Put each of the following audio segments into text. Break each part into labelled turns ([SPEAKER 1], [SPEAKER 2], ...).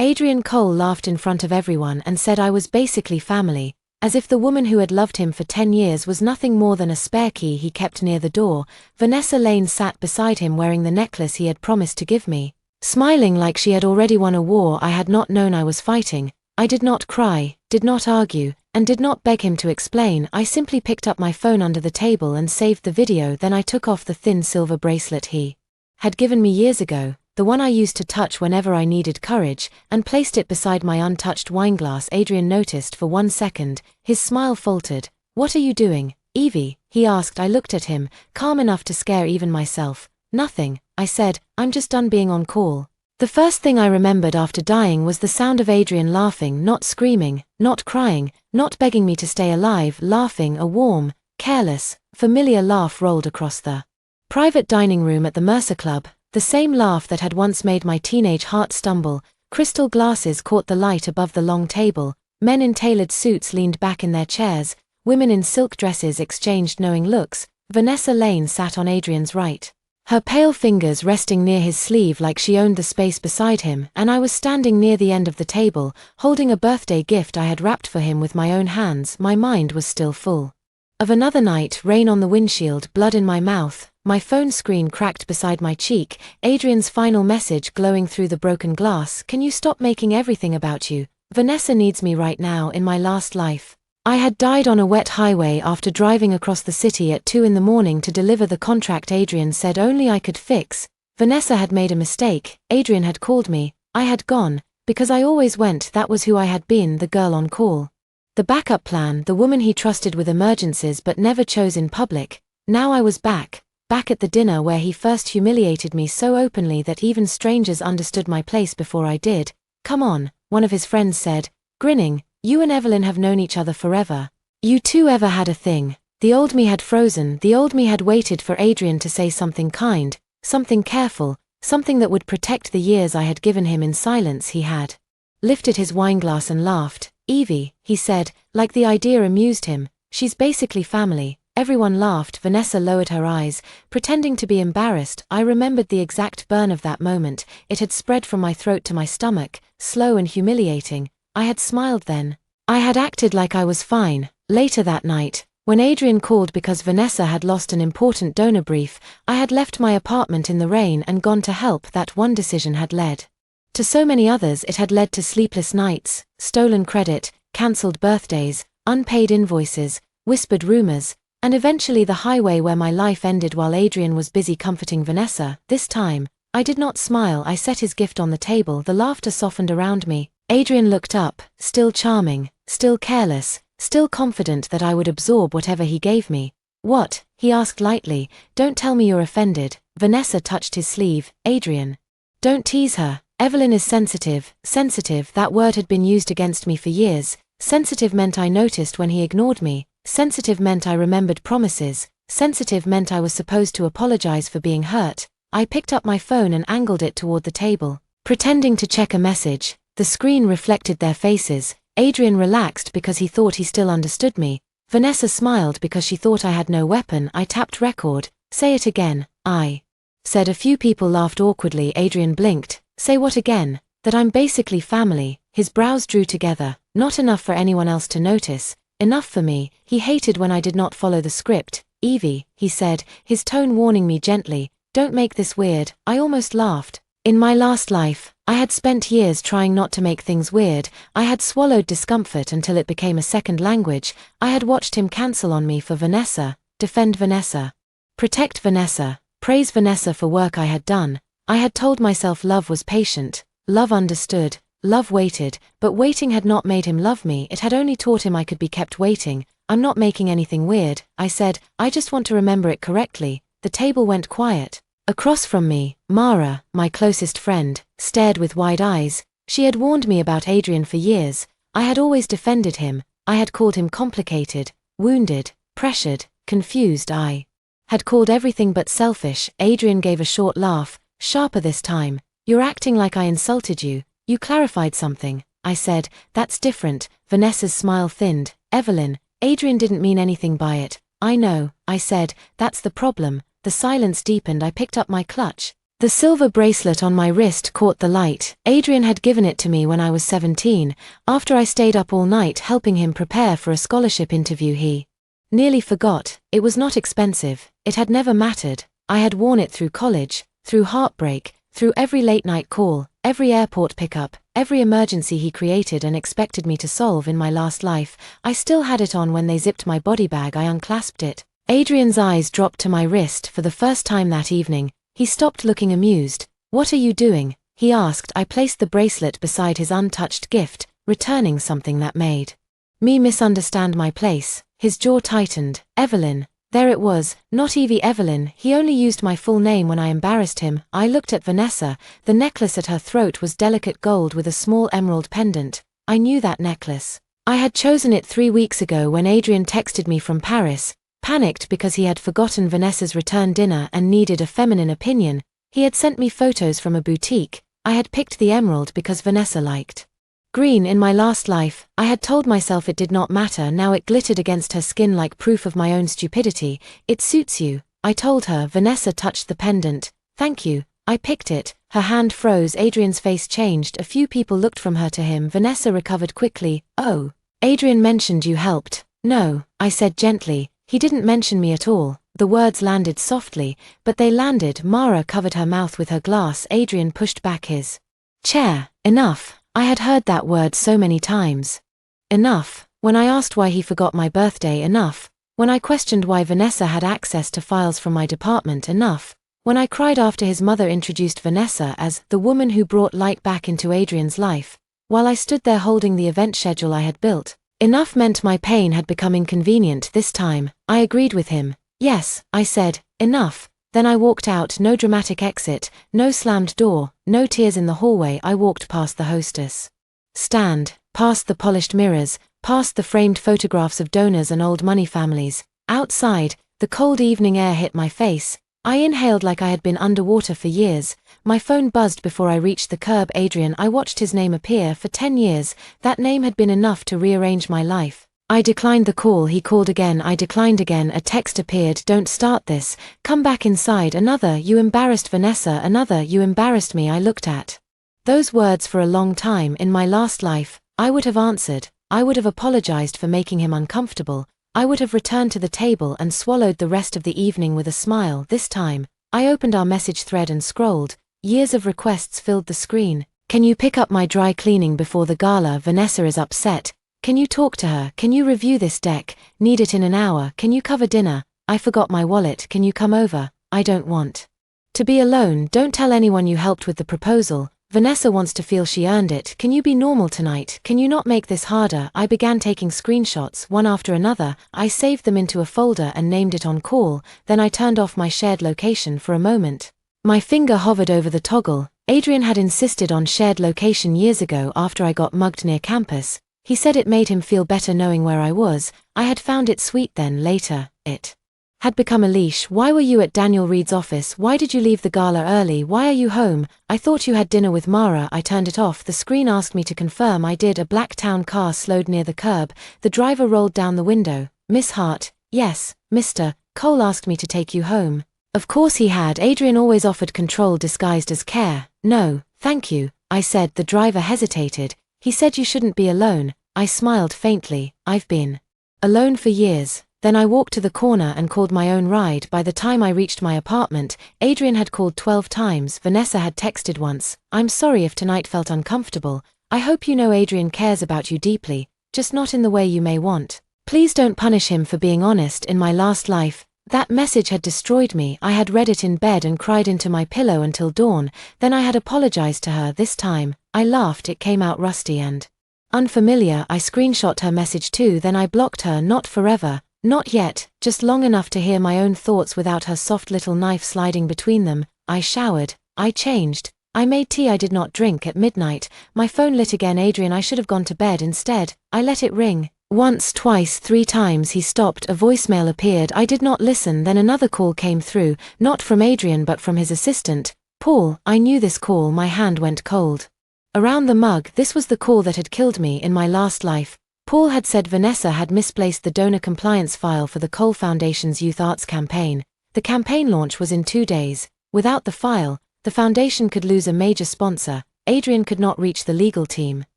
[SPEAKER 1] Adrian Cole laughed in front of everyone and said I was basically family, as if the woman who had loved him for 10 years was nothing more than a spare key he kept near the door. Vanessa Lane sat beside him wearing the necklace he had promised to give me, smiling like she had already won a war I had not known I was fighting. I did not cry, did not argue, and did not beg him to explain. I simply picked up my phone under the table and saved the video. Then I took off the thin silver bracelet he had given me years ago, the one I used to touch whenever I needed courage, and placed it beside my untouched wineglass. Adrian noticed for 1 second, his smile faltered. "What are you doing, Evie?" he asked. I looked at him, calm enough to scare even myself. "Nothing," I said, "I'm just done being on call." The first thing I remembered after dying was the sound of Adrian laughing, not screaming, not crying, not begging me to stay alive, laughing. A warm, careless, familiar laugh rolled across the private dining room at the Mercer Club, the same laugh that had once made my teenage heart stumble. Crystal glasses caught the light above the long table, men in tailored suits leaned back in their chairs, women in silk dresses exchanged knowing looks. Vanessa Lane sat on Adrian's right, her pale fingers resting near his sleeve like she owned the space beside him, and I was standing near the end of the table, holding a birthday gift I had wrapped for him with my own hands. My mind was still full of another night, rain on the windshield, blood in my mouth, my phone screen cracked beside my cheek, Adrian's final message glowing through the broken glass. "Can you stop making everything about you? Vanessa needs me right now in my last life." I had died on a wet highway after driving across the city at 2 in the morning to deliver the contract Adrian said only I could fix. Vanessa had made a mistake. Adrian had called me. I had gone, because I always went. That was who I had been, the girl on call. The backup plan, the woman he trusted with emergencies but never chose in public. Now I was back at the dinner where he first humiliated me so openly that even strangers understood my place before I did. "Come on," one of his friends said, grinning. "You and Evelyn have known each other forever. You two ever had a thing?" The old me had frozen. The old me had waited for Adrian to say something kind, something careful, something that would protect the years I had given him in silence. He had lifted his wineglass and laughed. "Evie," he said, like the idea amused him, "she's basically family." Everyone laughed. Vanessa lowered her eyes, pretending to be embarrassed. I remembered the exact burn of that moment. It had spread from my throat to my stomach, slow and humiliating. I had smiled then. I had acted like I was fine. Later that night, when Adrian called because Vanessa had lost an important donor brief, I had left my apartment in the rain and gone to help. That one decision had led to so many others. It had led to sleepless nights, stolen credit, cancelled birthdays, unpaid invoices, whispered rumors, and eventually the highway where my life ended while Adrian was busy comforting Vanessa. This time, I did not smile. I set his gift on the table. The laughter softened around me. Adrian looked up, still charming, still careless, still confident that I would absorb whatever he gave me. "What?" he asked lightly. "Don't tell me you're offended." Vanessa touched his sleeve. "Adrian, don't tease her. Evelyn is sensitive." Sensitive, that word had been used against me for years. Sensitive meant I noticed when he ignored me. Sensitive meant I remembered promises. Sensitive meant I was supposed to apologize for being hurt. I picked up my phone and angled it toward the table, pretending to check a message. The screen reflected their faces. Adrian relaxed because he thought he still understood me. Vanessa smiled because she thought I had no weapon. I tapped record. "Say it again," I said. A few people laughed awkwardly. Adrian blinked. "Say what again?" "That I'm basically family." His brows drew together. Not enough for anyone else to notice. Enough for me. He hated when I did not follow the script. "Evie," he said, his tone warning me gently, "don't make this weird." I almost laughed. In my last life, I had spent years trying not to make things weird. I had swallowed discomfort until it became a second language. I had watched him cancel on me for Vanessa, defend Vanessa, protect Vanessa, praise Vanessa for work I had done. I had told myself love was patient, love understood, love waited, but waiting had not made him love me. It had only taught him I could be kept waiting. "I'm not making anything weird," I said. "I just want to remember it correctly." The table went quiet. Across from me, Mara, my closest friend, stared with wide eyes. She had warned me about Adrian for years. I had always defended him. I had called him complicated, wounded, pressured, confused. I had called everything but selfish. Adrian gave a short laugh, sharper this time. "You're acting like I insulted you. You clarified something," I said. "That's different." Vanessa's smile thinned. "Evelyn, Adrian didn't mean anything by it." "I know," I said. "That's the problem." The silence deepened. I picked up my clutch. The silver bracelet on my wrist caught the light. Adrian had given it to me when I was 17, after I stayed up all night helping him prepare for a scholarship interview. He nearly forgot. It was not expensive. It had never mattered. I had worn it through college, through heartbreak, through every late-night call, every airport pickup, every emergency he created and expected me to solve in my last life. I still had it on when they zipped my body bag. I unclasped it. Adrian's eyes dropped to my wrist for the first time that evening. He stopped looking amused. "What are you doing?" he asked. I placed the bracelet beside his untouched gift, returning something that made me misunderstand my place. His jaw tightened. "Evelyn." There it was, not Evie, Evelyn. He only used my full name when I embarrassed him. I looked at Vanessa. The necklace at her throat was delicate gold with a small emerald pendant. I knew that necklace. I had chosen it 3 weeks ago when Adrian texted me from Paris. Panicked because he had forgotten Vanessa's return dinner and needed a feminine opinion, he had sent me photos from a boutique. I had picked the emerald because Vanessa liked green in my last life. I had told myself it did not matter. Now it glittered against her skin like proof of my own stupidity. "It suits you," I told her. Vanessa touched the pendant. "Thank you." I picked it. Her hand froze. Adrian's face changed. A few people looked from her to him. Vanessa recovered quickly. "Oh, Adrian mentioned you helped." "No," I said gently. "He didn't mention me at all." The words landed softly, but they landed. Mara covered her mouth with her glass. Adrian pushed back his chair. "Enough." I had heard that word so many times. Enough. When I asked why he forgot my birthday. Enough. When I questioned why Vanessa had access to files from my department. Enough. When I cried after his mother introduced Vanessa as the woman who brought light back into Adrian's life, while I stood there holding the event schedule I had built. Enough meant my pain had become inconvenient this time. I agreed with him. "Yes," I said, "enough." Then I walked out. No dramatic exit, no slammed door, no tears in the hallway. I walked past the hostess stand, past the polished mirrors, past the framed photographs of donors and old money families. Outside, the cold evening air hit my face. I inhaled like I had been underwater for years. My phone buzzed before I reached the curb. Adrian. I watched his name appear. For 10 years, that name had been enough to rearrange my life. I declined the call. He called again. I declined again. A text appeared. "Don't start this. Come back inside." Another. "You embarrassed Vanessa." Another. "You embarrassed me." I looked at those words for a long time. In my last life, I would have answered. I would have apologized for making him uncomfortable. I would have returned to the table and swallowed the rest of the evening with a smile. This time, I opened our message thread and scrolled. Years of requests filled the screen. "Can you pick up my dry cleaning before the gala? Vanessa is upset. Can you talk to her? Can you review this deck? Need it in an hour. Can you cover dinner? I forgot my wallet. Can you come over? I don't want to be alone. Don't tell anyone you helped with the proposal. Vanessa wants to feel she earned it. Can you be normal tonight? Can you not make this harder?" I began taking screenshots, one after another. I saved them into a folder and named it On Call. Then I turned off my shared location for a moment. My finger hovered over the toggle. Adrian had insisted on shared location years ago after I got mugged near campus. He said it made him feel better knowing where I was. I had found it sweet then. Later, it had become a leash. "Why were you at Daniel Reed's office? Why did you leave the gala early? Why are you home? I thought you had dinner with Mara." I turned it off. The screen asked me to confirm I did. A black town car slowed near the curb. The driver rolled down the window. "Miss Hart." "Yes, Mr. Cole asked me to take you home." Of course he had. Adrian always offered control disguised as care. "No, thank you," I said. The driver hesitated. "He said you shouldn't be alone." I smiled faintly. "I've been alone for years." Then I walked to the corner and called my own ride. By the time I reached my apartment, Adrian had called 12 times. Vanessa had texted once. "I'm sorry if tonight felt uncomfortable. I hope you know Adrian cares about you deeply, just not in the way you may want. Please don't punish him for being honest. In my last life, that message had destroyed me. I had read it in bed and cried into my pillow until dawn. Then I had apologized to her. This time, I laughed. It came out rusty and unfamiliar. I screenshot her message too. Then I blocked her. Not forever. Not yet, just long enough to hear my own thoughts without her soft little knife sliding between them. I showered. I changed. I made tea. I did not drink. At midnight, my phone lit again. Adrian. I should have gone to bed instead. I let it ring. Once, twice, 3 times. He stopped. A voicemail appeared. I did not listen. Then another call came through, not from Adrian but from his assistant, Paul. I knew this call. My hand went cold around the mug. This was the call that had killed me in my last life. Paul had said Vanessa had misplaced the donor compliance file for the Cole Foundation's Youth Arts campaign. The campaign launch was in 2 days. Without the file, The foundation could lose a major sponsor. Adrian could not reach the legal team.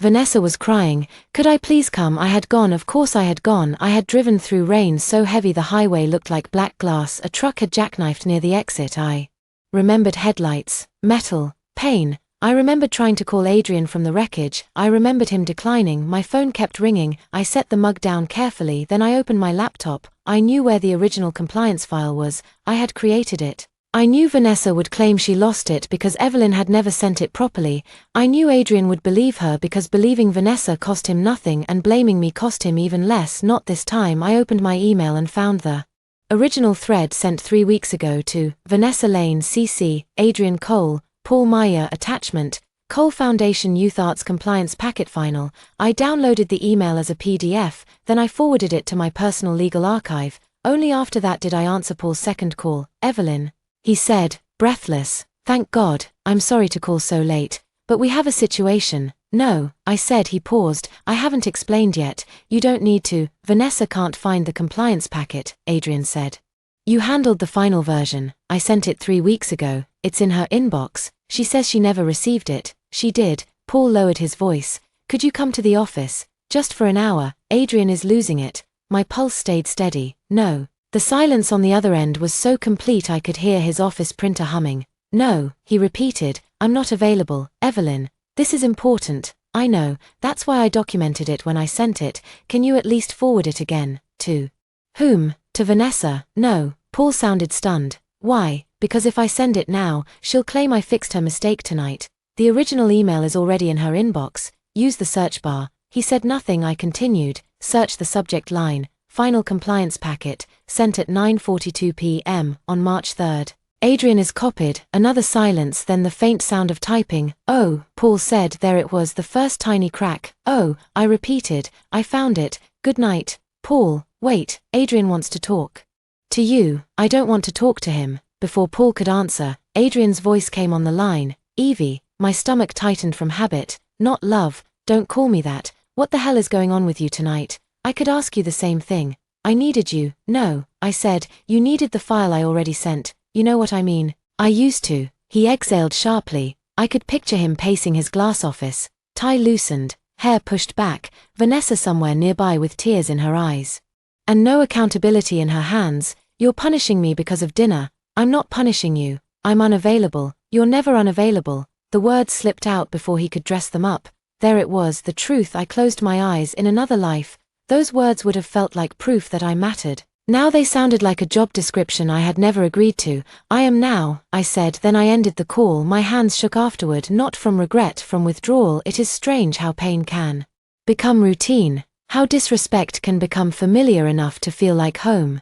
[SPEAKER 1] Vanessa was crying. Could I please come? I had gone, of course I had gone. I had driven through rain so heavy the highway looked like black glass. A truck had jackknifed near the exit. I remembered headlights, metal, pain. I remembered trying to call Adrian from the wreckage. I remembered him declining. My phone kept ringing. I set the mug down carefully, then I opened my laptop. I knew where the original compliance file was. I had created it. I knew Vanessa would claim she lost it because Evelyn had never sent it properly. I knew Adrian would believe her because believing Vanessa cost him nothing and blaming me cost him even less. Not this time. I opened my email and found the original thread sent 3 weeks ago to Vanessa Lane CC, Adrian Cole, Paul Meyer attachment, Cole Foundation Youth Arts Compliance Packet Final. I downloaded the email as a PDF, then I forwarded it to my personal legal archive. Only after that did I answer Paul's second call. Evelyn, he said, breathless. Thank God, I'm sorry to call so late, but we have a situation. No, I said. He paused. I haven't explained yet. You don't need to. Vanessa can't find the compliance packet, Adrian said. You handled the final version. I sent it 3 weeks ago. It's in her inbox. She says she never received it. She did. Paul lowered his voice. Could you come to the office? Just for an hour. Adrian is losing it. My pulse stayed steady. No. The silence on the other end was so complete I could hear his office printer humming. No, he repeated. I'm not available. Evelyn, this is important. I know. That's why I documented it when I sent it. Can you at least forward it again? To whom? To Vanessa? No. Paul sounded stunned. Why? Because if I send it now, she'll claim I fixed her mistake tonight. The original email is already in her inbox. Use the search bar. He said nothing. I continued. Search the subject line. Final compliance packet, sent at 9:42 p.m. on March 3rd. Adrian is copied. Another silence, then the faint sound of typing. Oh, Paul said. There it was, the first tiny crack. Oh, I repeated. I found it. Good night. Paul, wait, Adrian wants to talk. To you. I don't want to talk to him. Before Paul could answer, Adrian's voice came on the line. Evie, my stomach tightened from habit. Not love, don't call me that. What the hell is going on with you tonight? I could ask you the same thing. I needed you. No, I said, you needed the file I already sent. You know what I mean. I used to. He exhaled sharply. I could picture him pacing his glass office. Tie loosened, hair pushed back, Vanessa somewhere nearby with tears in her eyes. And no accountability in her hands. You're punishing me because of dinner. I'm not punishing you. I'm unavailable. You're never unavailable. The words slipped out before he could dress them up. There it was, the truth. I closed my eyes. In another life, those words would have felt like proof that I mattered. Now they sounded like a job description I had never agreed to. I am now, I said, then I ended the call. My hands shook afterward, not from regret, from withdrawal. It is strange how pain can become routine, how disrespect can become familiar enough to feel like home.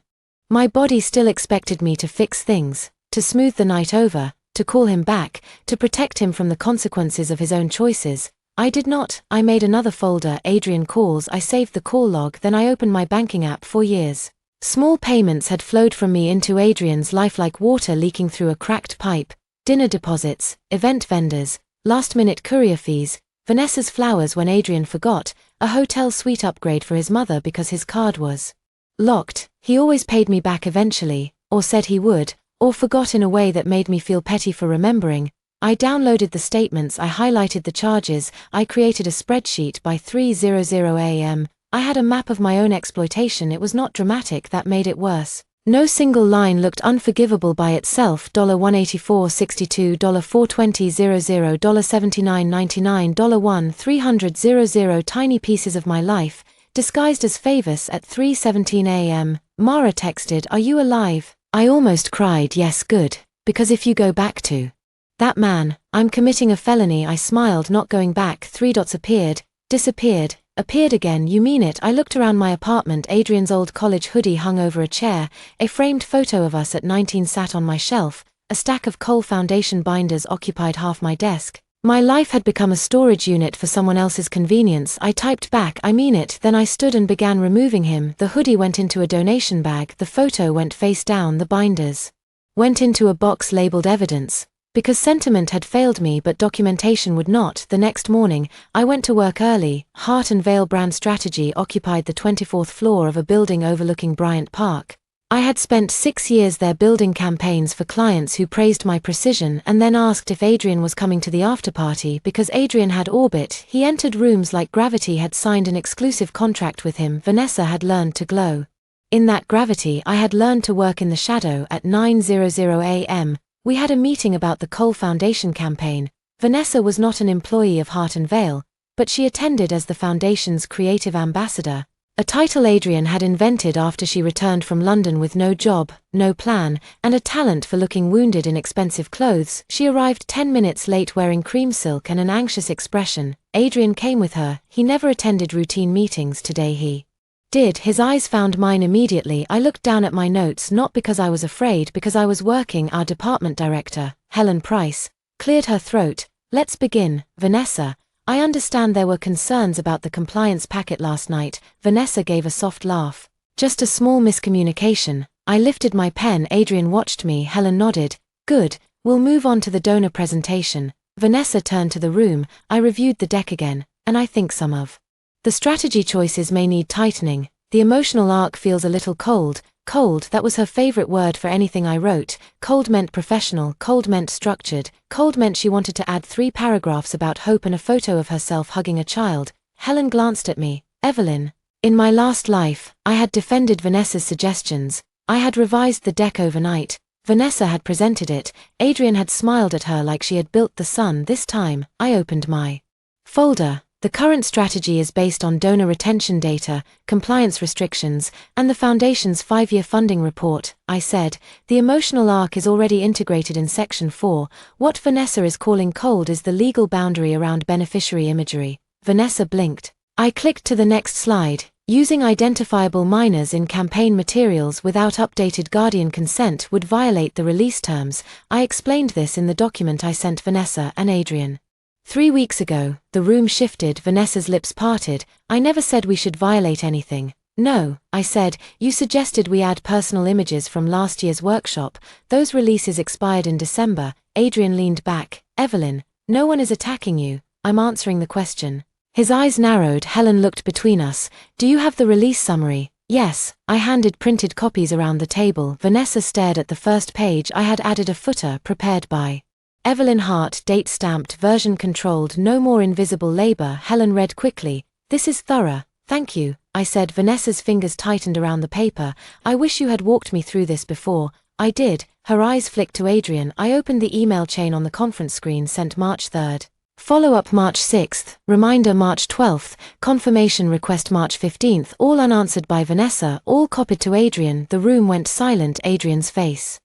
[SPEAKER 1] My body still expected me to fix things, to smooth the night over, to call him back, to protect him from the consequences of his own choices. I did not. I made another folder, Adrian calls. I saved the call log, then I opened my banking app. For years, small payments had flowed from me into Adrian's life like water leaking through a cracked pipe. Dinner deposits, event vendors, last-minute courier fees, Vanessa's flowers when Adrian forgot, a hotel suite upgrade for his mother because his card was locked. He always paid me back eventually, or said he would, or forgot in a way that made me feel petty for remembering. I downloaded the statements, I highlighted the charges, I created a spreadsheet. By 3:00 a.m. I had a map of my own exploitation. It was not dramatic, that made it worse. No single line looked unforgivable by itself. $184.62, $420.00, $79.99, $1,300.00 tiny pieces of my life, disguised as favors. At 3:17 a.m., Mara texted, "Are you alive?" I almost cried. Yes, good, because if you go back to that man, I'm committing a felony. I smiled, not going back. 3 dots appeared, disappeared, appeared again. You mean it? I looked around my apartment. Adrian's old college hoodie hung over a chair, a framed photo of us at 19 sat on my shelf, a stack of Cole Foundation binders occupied half my desk. My life had become a storage unit for someone else's convenience. I typed back, "I mean it." Then I stood and began removing him. The hoodie went into a donation bag, the photo went face down, the binders went into a box labeled evidence. Because sentiment had failed me but documentation would not. The next morning, I went to work early. Heart and Veil Brand Strategy occupied the 24th floor of a building overlooking Bryant Park. I had spent 6 years there building campaigns for clients who praised my precision and then asked if Adrian was coming to the afterparty because Adrian had orbit. He entered rooms like gravity had signed an exclusive contract with him. Vanessa had learned to glow. In that gravity I had learned to work in the shadow. At 9:00 a.m., we had a meeting about the Cole Foundation campaign. Vanessa was not an employee of Heart and Veil, but she attended as the foundation's creative ambassador, a title Adrian had invented after she returned from London with no job, no plan, and a talent for looking wounded in expensive clothes. She arrived 10 minutes late wearing cream silk and an anxious expression. Adrian came with her. He never attended routine meetings. Today he did. His eyes found mine immediately. I looked down at my notes, not because I was afraid, because I was working. Our department director, Helen Price, cleared her throat. Let's begin, Vanessa. I understand there were concerns about the compliance packet last night. Vanessa gave a soft laugh. Just a small miscommunication. I lifted my pen. Adrian watched me. Helen nodded. Good, we'll move on to the donor presentation. Vanessa turned to the room. I reviewed the deck again, and I think some of the strategy choices may need tightening. The emotional arc feels a little cold. Cold, that was her favorite word for anything I wrote. Cold meant professional, cold meant structured, cold meant she wanted to add 3 paragraphs about hope and a photo of herself hugging a child. Helen glanced at me. Evelyn. In my last life, I had defended Vanessa's suggestions. I had revised the deck overnight. Vanessa had presented it. Adrian had smiled at her like she had built the sun. This time, I opened my folder. The current strategy is based on donor retention data, compliance restrictions, and the Foundation's 5-year funding report, I said. The emotional arc is already integrated in Section 4. What Vanessa is calling cold is the legal boundary around beneficiary imagery. Vanessa blinked. I clicked to the next slide. Using identifiable minors in campaign materials without updated guardian consent would violate the release terms. I explained this in the document I sent Vanessa and Adrian 3 weeks ago. The room shifted. Vanessa's lips parted. I never said we should violate anything. No, I said, you suggested we add personal images from last year's workshop. Those releases expired in December. Adrian leaned back. Evelyn, no one is attacking you. I'm answering the question. His eyes narrowed. Helen looked between us. Do you have the release summary? Yes. I handed printed copies around the table. Vanessa stared at the first page. I had added a footer prepared by Evelyn Hart, date stamped, version controlled, no more invisible labor. Helen read quickly. This is thorough. Thank you, I said. Vanessa's fingers tightened around the paper. I wish you had walked me through this before. I did. Her eyes flicked to Adrian. I opened the email chain on the conference screen. Sent March 3rd. Follow-up March 6th. Reminder March 12th. Confirmation request March 15th. All unanswered by Vanessa, all copied to Adrian. The room went silent. Adrian's face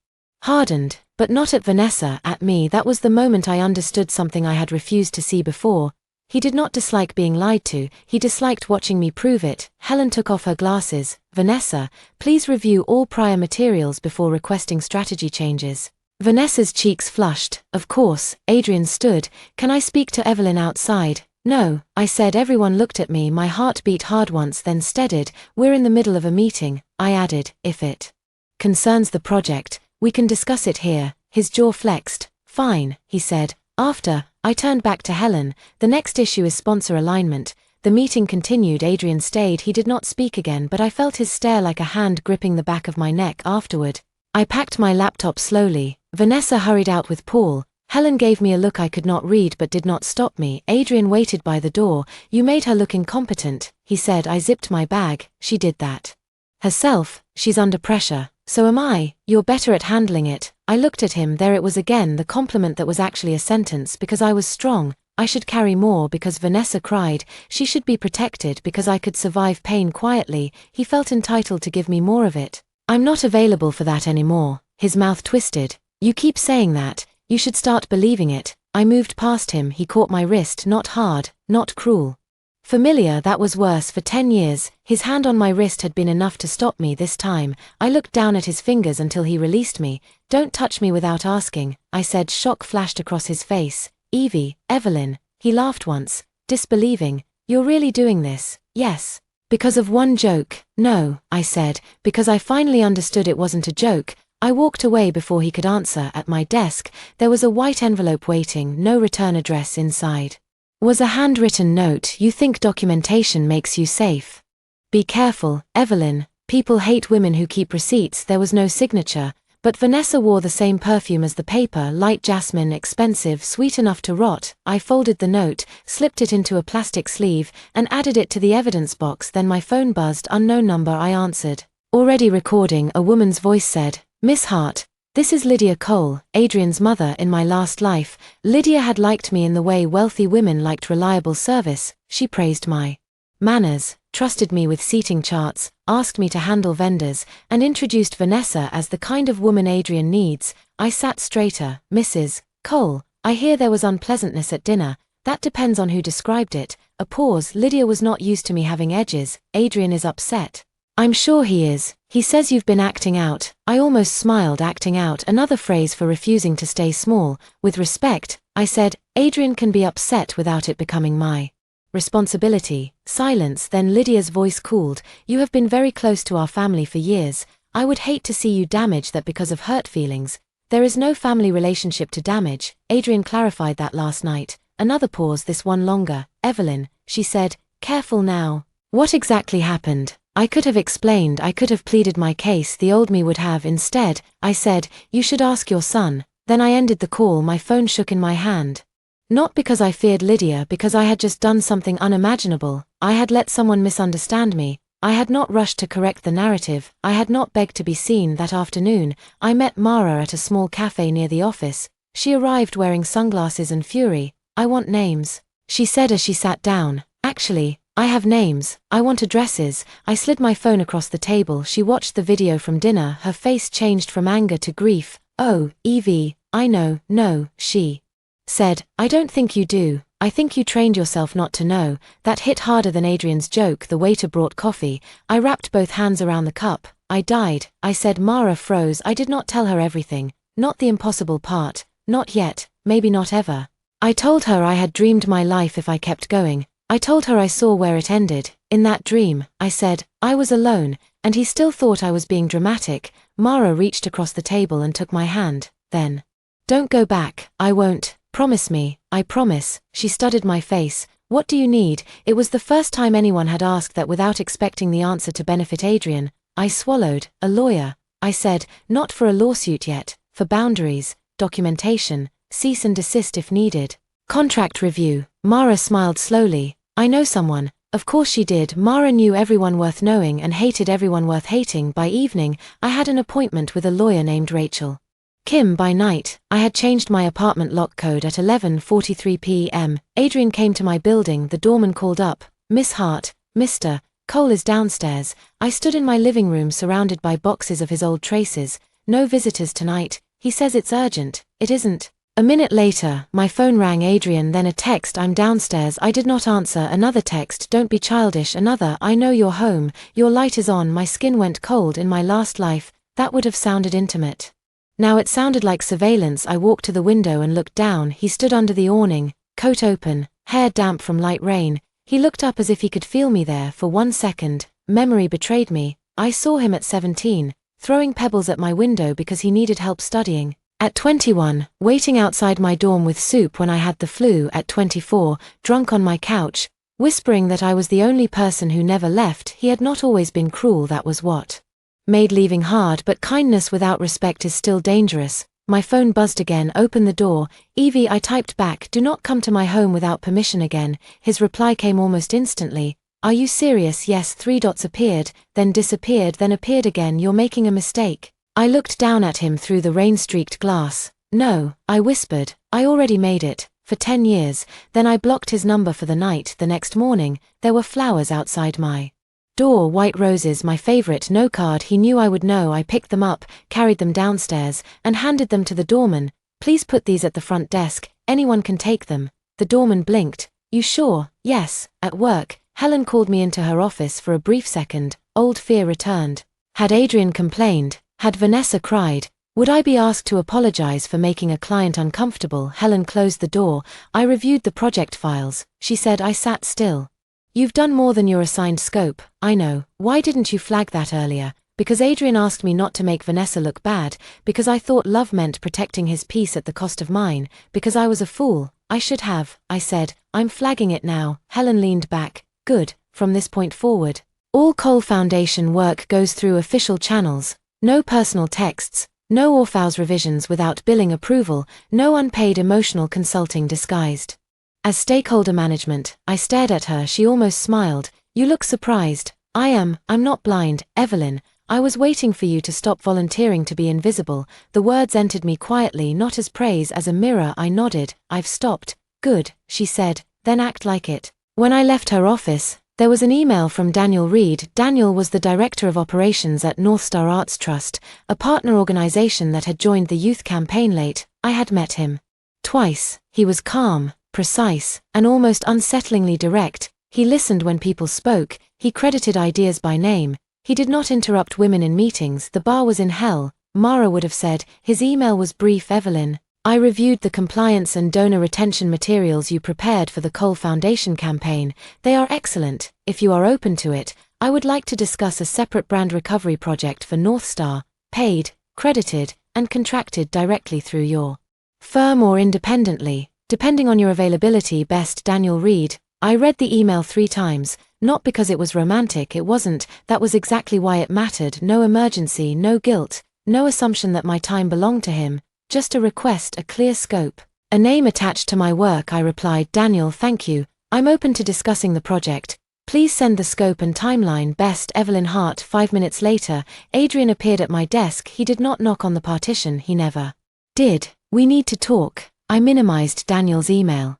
[SPEAKER 1] hardened. But not at Vanessa, at me. That was the moment I understood something I had refused to see before. He did not dislike being lied to, he disliked watching me prove it. Helen took off her glasses. Vanessa, please review all prior materials before requesting strategy changes. Vanessa's cheeks flushed. Of course. Adrian stood. Can I speak to Evelyn outside? No, I said. Everyone looked at me. My heart beat hard once, then steadied. We're in the middle of a meeting, I added. If it concerns the project, we can discuss it here. His jaw flexed. Fine, he said. After, I turned back to Helen. The next issue is sponsor alignment. The meeting continued. Adrian stayed. He did not speak again, but I felt his stare like a hand gripping the back of my neck. Afterward, I packed my laptop slowly. Vanessa hurried out with Paul. Helen gave me a look I could not read but did not stop me. Adrian waited by the door. You made her look incompetent, he said. I zipped my bag. She did that herself. She's under pressure. So am I. You're better at handling it. I looked at him. There it was again, the compliment that was actually a sentence. Because I was strong, I should carry more. Because Vanessa cried, she should be protected. Because I could survive pain quietly, he felt entitled to give me more of it. I'm not available for that anymore. His mouth twisted. You keep saying that. You should start believing it. I moved past him. He caught my wrist. Not hard, not cruel. Familiar. That was worse. For 10 years, his hand on my wrist had been enough to stop me. This time, I looked down at his fingers until he released me. Don't touch me without asking, I said. Shock flashed across his face. Evie, Evelyn. He laughed once, disbelieving. You're really doing this? Yes. Because of one joke? No, I said, because I finally understood it wasn't a joke. I walked away before he could answer. At my desk, there was a white envelope waiting, no return address inside. Was a handwritten note. You think documentation makes you safe? Be careful, Evelyn. People hate women who keep receipts. There was no signature, but Vanessa wore the same perfume as the paper, light jasmine, expensive, sweet enough to rot. I folded the note, slipped it into a plastic sleeve, and added it to the evidence box. Then my phone buzzed. Unknown number. I answered. Already recording. A woman's voice said, "Miss Hart, this is Lydia Cole, Adrian's mother. In my last life, Lydia had liked me in the way wealthy women liked reliable service. She praised my manners, trusted me with seating charts, asked me to handle vendors, and introduced Vanessa as the kind of woman Adrian needs." I sat straighter. "Mrs. Cole, I hear there was unpleasantness at dinner. That depends on who described it." A pause. Lydia was not used to me having edges. "Adrian is upset." "I'm sure he is. He says you've been acting out." I almost smiled. Acting out, another phrase for refusing to stay small. "With respect," I said, "Adrian can be upset without it becoming my responsibility." Silence. Then Lydia's voice cooled. "You have been very close to our family for years. I would hate to see you damage that because of hurt feelings. There is no family relationship to damage. Adrian clarified that last night." Another pause. This one longer. "Evelyn," she said, "careful now. What exactly happened?" I could have explained. I could have pleaded my case. The old me would have. Instead, I said, "You should ask your son." Then I ended the call. My phone shook in my hand. Not because I feared Lydia, because I had just done something unimaginable. I had let someone misunderstand me. I had not rushed to correct the narrative. I had not begged to be seen. That afternoon, I met Mara at a small cafe near the office. She arrived wearing sunglasses and fury. "I want names," she said as she sat down. "Actually, I have names. I want addresses." I slid my phone across the table. She watched the video from dinner. Her face changed from anger to grief. "Oh, Evie, I know." "No," she said, "I don't think you do. I think you trained yourself not to know." That hit harder than Adrian's joke. The waiter brought coffee. I wrapped both hands around the cup. "I died," I said. Mara froze. I did not tell her everything. Not the impossible part. Not yet. Maybe not ever. I told her I had dreamed my life if I kept going. I told her I saw where it ended. In that dream, I said, I was alone, and he still thought I was being dramatic. Mara reached across the table and took my hand. Then, "Don't go back." "I won't." "Promise me." "I promise." She studied my face. "What do you need?" It was the first time anyone had asked that without expecting the answer to benefit Adrian. I swallowed. "A lawyer." I said, "Not for a lawsuit yet. For boundaries, documentation, cease and desist if needed. Contract review." Mara smiled slowly. "I know someone." Of course she did. Mara knew everyone worth knowing and hated everyone worth hating. By evening, I had an appointment with a lawyer named Rachel Kim. By night, I had changed my apartment lock code at 11:43 p.m. Adrian came to my building. The doorman called up, "Miss Hart, Mr. Cole is downstairs." I stood in my living room surrounded by boxes of his old traces. "No visitors tonight. He says it's urgent." "It isn't." A minute later, my phone rang. Adrian, then a text, "I'm downstairs." I did not answer. Another text, "Don't be childish." Another, "I know you're home. Your light is on." My skin went cold. In my last life, that would have sounded intimate. Now it sounded like surveillance. I walked to the window and looked down. He stood under the awning, coat open, hair damp from light rain. He looked up as if he could feel me there. For 1 second, memory betrayed me. I saw him at 17, throwing pebbles at my window because he needed help studying. At 21, waiting outside my dorm with soup when I had the flu. At 24, drunk on my couch, whispering that I was the only person who never left. He had not always been cruel. That was what made leaving hard, but kindness without respect is still dangerous. My phone buzzed again. "Open the door." "Evie," I typed back, "do not come to my home without permission again." His reply came almost instantly. "Are you serious?" Yes. 3 dots appeared, then disappeared, then appeared again. "You're making a mistake." I looked down at him through the rain-streaked glass. "No," I whispered, "I already made it. For 10 years. Then I blocked his number for the night. The next morning, there were flowers outside my door. White roses, my favorite. No card. He knew I would know. I picked them up, carried them downstairs, and handed them to the doorman. "Please put these at the front desk. Anyone can take them." The doorman blinked. "You sure?" "Yes." At work, Helen called me into her office. For a brief second, old fear returned. Had Adrian complained? Had Vanessa cried? Would I be asked to apologize for making a client uncomfortable? Helen closed the door. I reviewed the project files. She said. I sat still. "You've done more than your assigned scope." "I know. Why didn't you flag that earlier?" "Because Adrian asked me not to make Vanessa look bad, because I thought love meant protecting his peace at the cost of mine, because I was a fool. I should have." I said, "I'm flagging it now." Helen leaned back. "Good. From this point forward, All Cole Foundation work goes through official channels, no personal texts, no Orphaus revisions without billing approval, no unpaid emotional consulting disguised. As stakeholder management, I stared at her. She almost smiled. You look surprised. I'm not blind, Evelyn. I was waiting for you to stop volunteering to be invisible. The words entered me quietly, not as praise, as a mirror. I nodded. I've stopped. Good, she said, then act like it. When I left her office, there was an email from Daniel Reed. Daniel was the director of operations at North Star Arts Trust, a partner organization that had joined the youth campaign late. I had met him twice. He was calm, precise, and almost unsettlingly direct. He listened when people spoke. He credited ideas by name. He did not interrupt women in meetings. The bar was in hell, Mara would have said. His email was brief. Evelyn, I reviewed the compliance and donor retention materials you prepared for the Cole Foundation campaign. They are excellent. If you are open to it, I would like to discuss a separate brand recovery project for North Star, paid, credited, and contracted directly through your firm or independently, depending on your availability. Best, Daniel Reed. I read the email 3 times, not because it was romantic, it wasn't. That was exactly why it mattered. No emergency, no guilt, no assumption that my time belonged to him, just a request, a clear scope, a name attached to my work. I replied, Daniel, thank you. I'm open to discussing the project. Please send the scope and timeline. Best, Evelyn Hart. 5 minutes later, Adrian appeared at my desk. He did not knock on the partition, he never did. We need to talk. I minimized Daniel's email.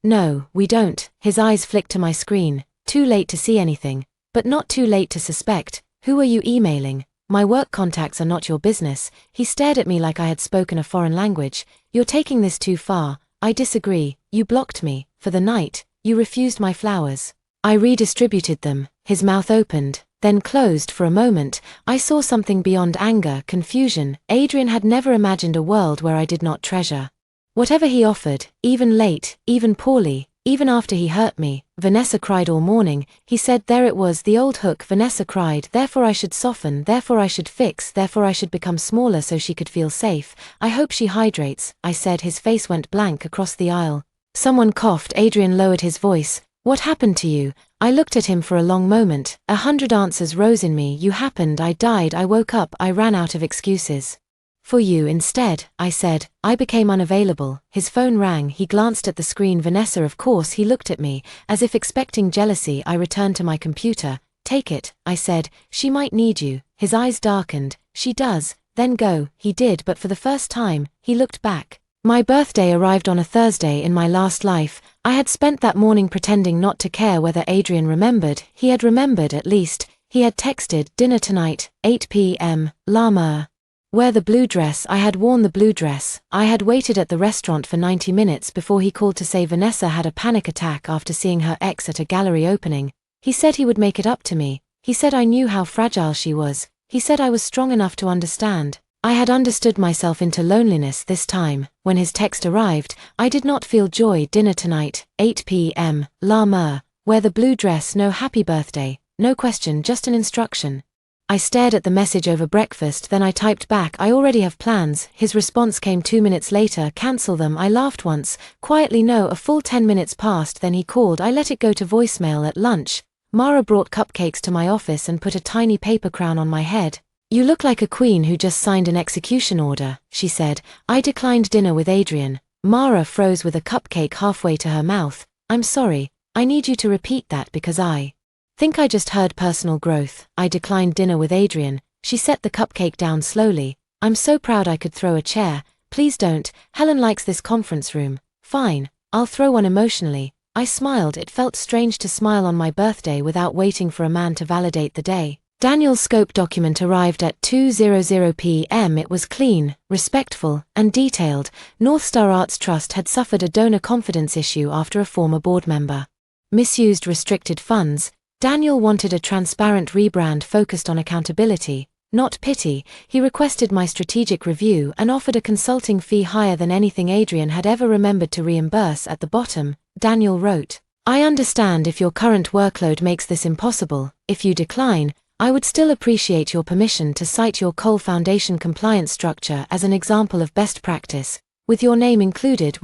[SPEAKER 1] No, we don't. His eyes flicked to my screen. Too late to see anything, but not too late to suspect. Who are you emailing? My work contacts are not your business. He stared at me like I had spoken a foreign language. You're taking this too far. I disagree. You blocked me. For the night, you refused my flowers. I redistributed them. His mouth opened, then closed for a moment. I saw something beyond anger, confusion. Adrian had never imagined a world where I did not treasure whatever he offered, even late, even poorly, even after he hurt me. Vanessa cried all morning. He said there it was, the old hook. Vanessa cried, therefore I should soften, therefore I should fix, therefore I should become smaller so she could feel safe. I hope she hydrates, I said. His face went blank across the aisle. Someone coughed. Adrian lowered his voice. What happened to you? I looked at him for a long moment. 100 answers rose in me. You happened, I died, I woke up, I ran out of excuses. For you instead, I said. I became unavailable. His phone rang. He glanced at the screen. Vanessa, of course. He looked at me, as if expecting jealousy. I returned to my computer. Take it, I said. She might need you. His eyes darkened. She does. Then go. He did, but for the first time, he looked back. My birthday arrived on a Thursday in my last life. I had spent that morning pretending not to care whether Adrian remembered. He had remembered, at least. He had texted, dinner tonight, 8 p.m., La Mer. Wear the blue dress. I had worn the blue dress. I had waited at the restaurant for 90 minutes before he called to say Vanessa had a panic attack after seeing her ex at a gallery opening. He said he would make it up to me. He said I knew how fragile she was. He said I was strong enough to understand. I had understood myself into loneliness this time. When his text arrived, I did not feel joy. Dinner tonight, 8 p.m., La Mer. Wear the blue dress. No happy birthday. No question, just an instruction. I stared at the message over breakfast, then I typed back, I already have plans. His response came 2 minutes later, cancel them. I laughed once, quietly. No, a full 10 minutes passed, then he called. I let it go to voicemail. At lunch, Mara brought cupcakes to my office and put a tiny paper crown on my head. You look like a queen who just signed an execution order, she said. I declined dinner with Adrian. Mara froze with a cupcake halfway to her mouth. I'm sorry, I need you to repeat that because I think I just heard personal growth. I declined dinner with Adrian. She set the cupcake down slowly. I'm so proud I could throw a chair. Please don't. Helen likes this conference room. Fine, I'll throw one emotionally. I smiled. It felt strange to smile on my birthday without waiting for a man to validate the day. Daniel's scope document arrived at 2:00 p.m. It was clean, respectful, and detailed. North Star Arts Trust had suffered a donor confidence issue after a former board member misused restricted funds. Daniel wanted a transparent rebrand focused on accountability, not pity. He requested my strategic review and offered a consulting fee higher than anything Adrian had ever remembered to reimburse. At the bottom, Daniel wrote, I understand if your current workload makes this impossible. If you decline, I would still appreciate your permission to cite your Cole Foundation compliance structure as an example of best practice, with your name included.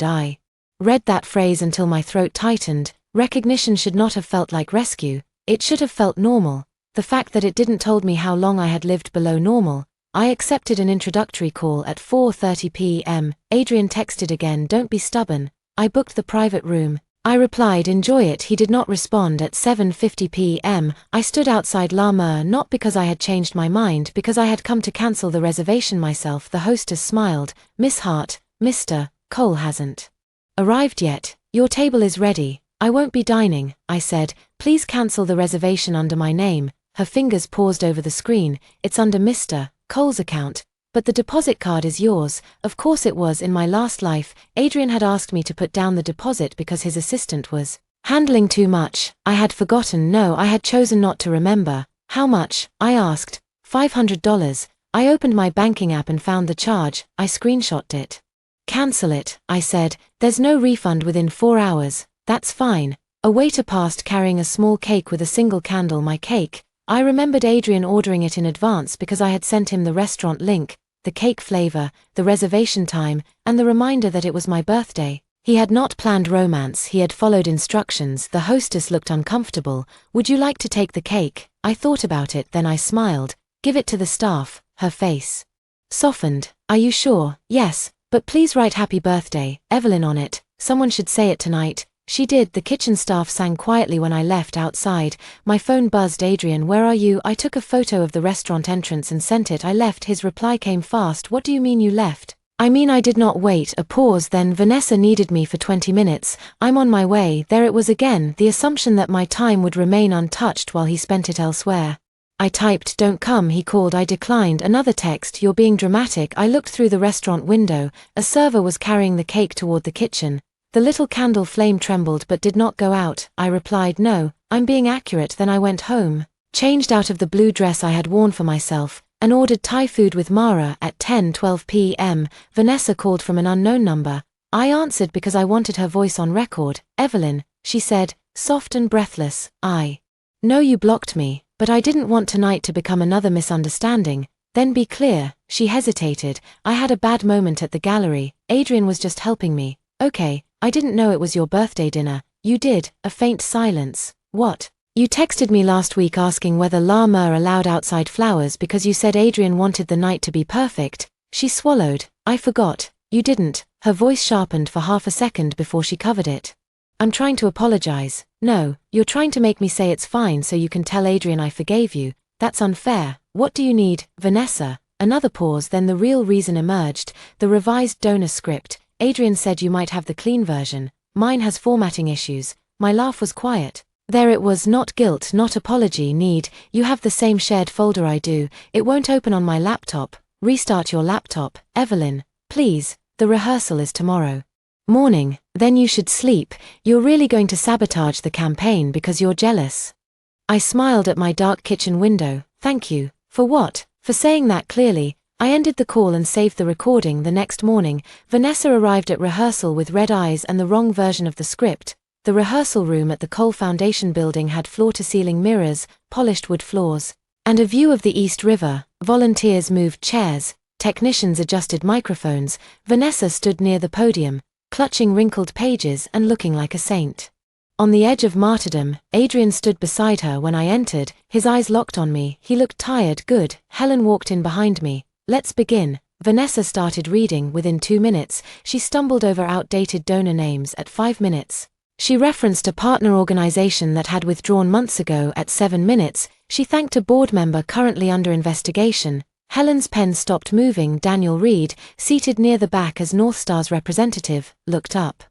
[SPEAKER 1] I read that phrase until my throat tightened. Recognition should not have felt like rescue. It should have felt normal. The fact that it didn't told me how long I had lived below normal. I accepted an introductory call at 4:30 p.m. Adrian texted again, "Don't be stubborn. I booked the private room." I replied, "Enjoy it." He did not respond. At 7:50 p.m. I stood outside La Mer, not because I had changed my mind, because I had come to cancel the reservation myself. The hostess smiled. "Miss Hart, Mr. Cole hasn't arrived yet. Your table is ready." "I won't be dining," I said. "Please cancel the reservation under my name." Her fingers paused over the screen. "It's under Mr. Cole's account. But the deposit card is yours." Of course it was. In my last life, Adrian had asked me to put down the deposit because his assistant was handling too much. I had forgotten. No, I had chosen not to remember. "How much?" I asked. $500. I opened my banking app and found the charge. I screenshotted it. "Cancel it," I said. "There's no refund within 4 hours." "That's fine." A waiter passed carrying a small cake with a single candle. My cake. I remembered Adrian ordering it in advance because I had sent him the restaurant link, the cake flavor, the reservation time, and the reminder that it was my birthday. He had not planned romance. He had followed instructions. The hostess looked uncomfortable. "Would you like to take the cake?" I thought about it, then I smiled. "Give it to the staff." Her face softened. "Are you sure?" "Yes, but please write happy birthday, Evelyn on it. Someone should say it tonight." She did. The kitchen staff sang quietly when I left outside. My phone buzzed. "Adrian, where are you?" I took a photo of the restaurant entrance and sent it. "I left." His reply came fast. "What do you mean you left?" "I mean I did not wait." A pause, then "Vanessa needed me for 20 minutes. I'm on my way." There it was again, the assumption that my time would remain untouched while he spent it elsewhere. I typed, "Don't come." He called. I declined. Another text, "You're being dramatic." I looked through the restaurant window. A server was carrying the cake toward the kitchen. The little candle flame trembled but did not go out. I replied, "No, I'm being accurate." Then I went home, changed out of the blue dress I had worn for myself, and ordered Thai food with Mara. At 10:12 p.m., Vanessa called from an unknown number. I answered because I wanted her voice on record. "Evelyn," she said, soft and breathless. "I know you blocked me, but I didn't want tonight to become another misunderstanding." "Then be clear." She hesitated. "I had a bad moment at the gallery. Adrian was just helping me." "Okay. I didn't know it was your birthday dinner." "You did." A faint silence. "What?" "You texted me last week asking whether La Mer allowed outside flowers because you said Adrian wanted the night to be perfect." She swallowed. "I forgot." "You didn't." Her voice sharpened for half a second before she covered it. "I'm trying to apologize." "No, you're trying to make me say it's fine so you can tell Adrian I forgave you. That's unfair." "What do you need, Vanessa?" Another pause, then the real reason emerged, the revised donor script. "Adrian said you might have the clean version. Mine has formatting issues." My laugh was quiet. There it was, not guilt, not apology. "Need, you have the same shared folder I do. It won't open on my laptop." "Restart your laptop, Evelyn. Please, the rehearsal is tomorrow morning." "Then you should sleep. You're really going to sabotage the campaign because you're jealous." I smiled at my dark kitchen window. "Thank you." "For what?" "For saying that clearly." I ended the call and saved the recording. The next morning, Vanessa arrived at rehearsal with red eyes and the wrong version of the script. The rehearsal room at the Cole Foundation building had floor-to-ceiling mirrors, polished wood floors, and a view of the East River. Volunteers moved chairs, technicians adjusted microphones. Vanessa stood near the podium, clutching wrinkled pages and looking like a saint. On the edge of martyrdom, Adrian stood beside her when I entered, his eyes locked on me. He looked tired. "Good." Helen walked in behind me. "Let's begin." Vanessa started reading. Within 2 minutes, she stumbled over outdated donor names. At 5 minutes, she referenced a partner organization that had withdrawn months ago. At 7 minutes, she thanked a board member currently under investigation. Helen's pen stopped moving. Daniel Reed, seated near the back as North Star's representative, looked up.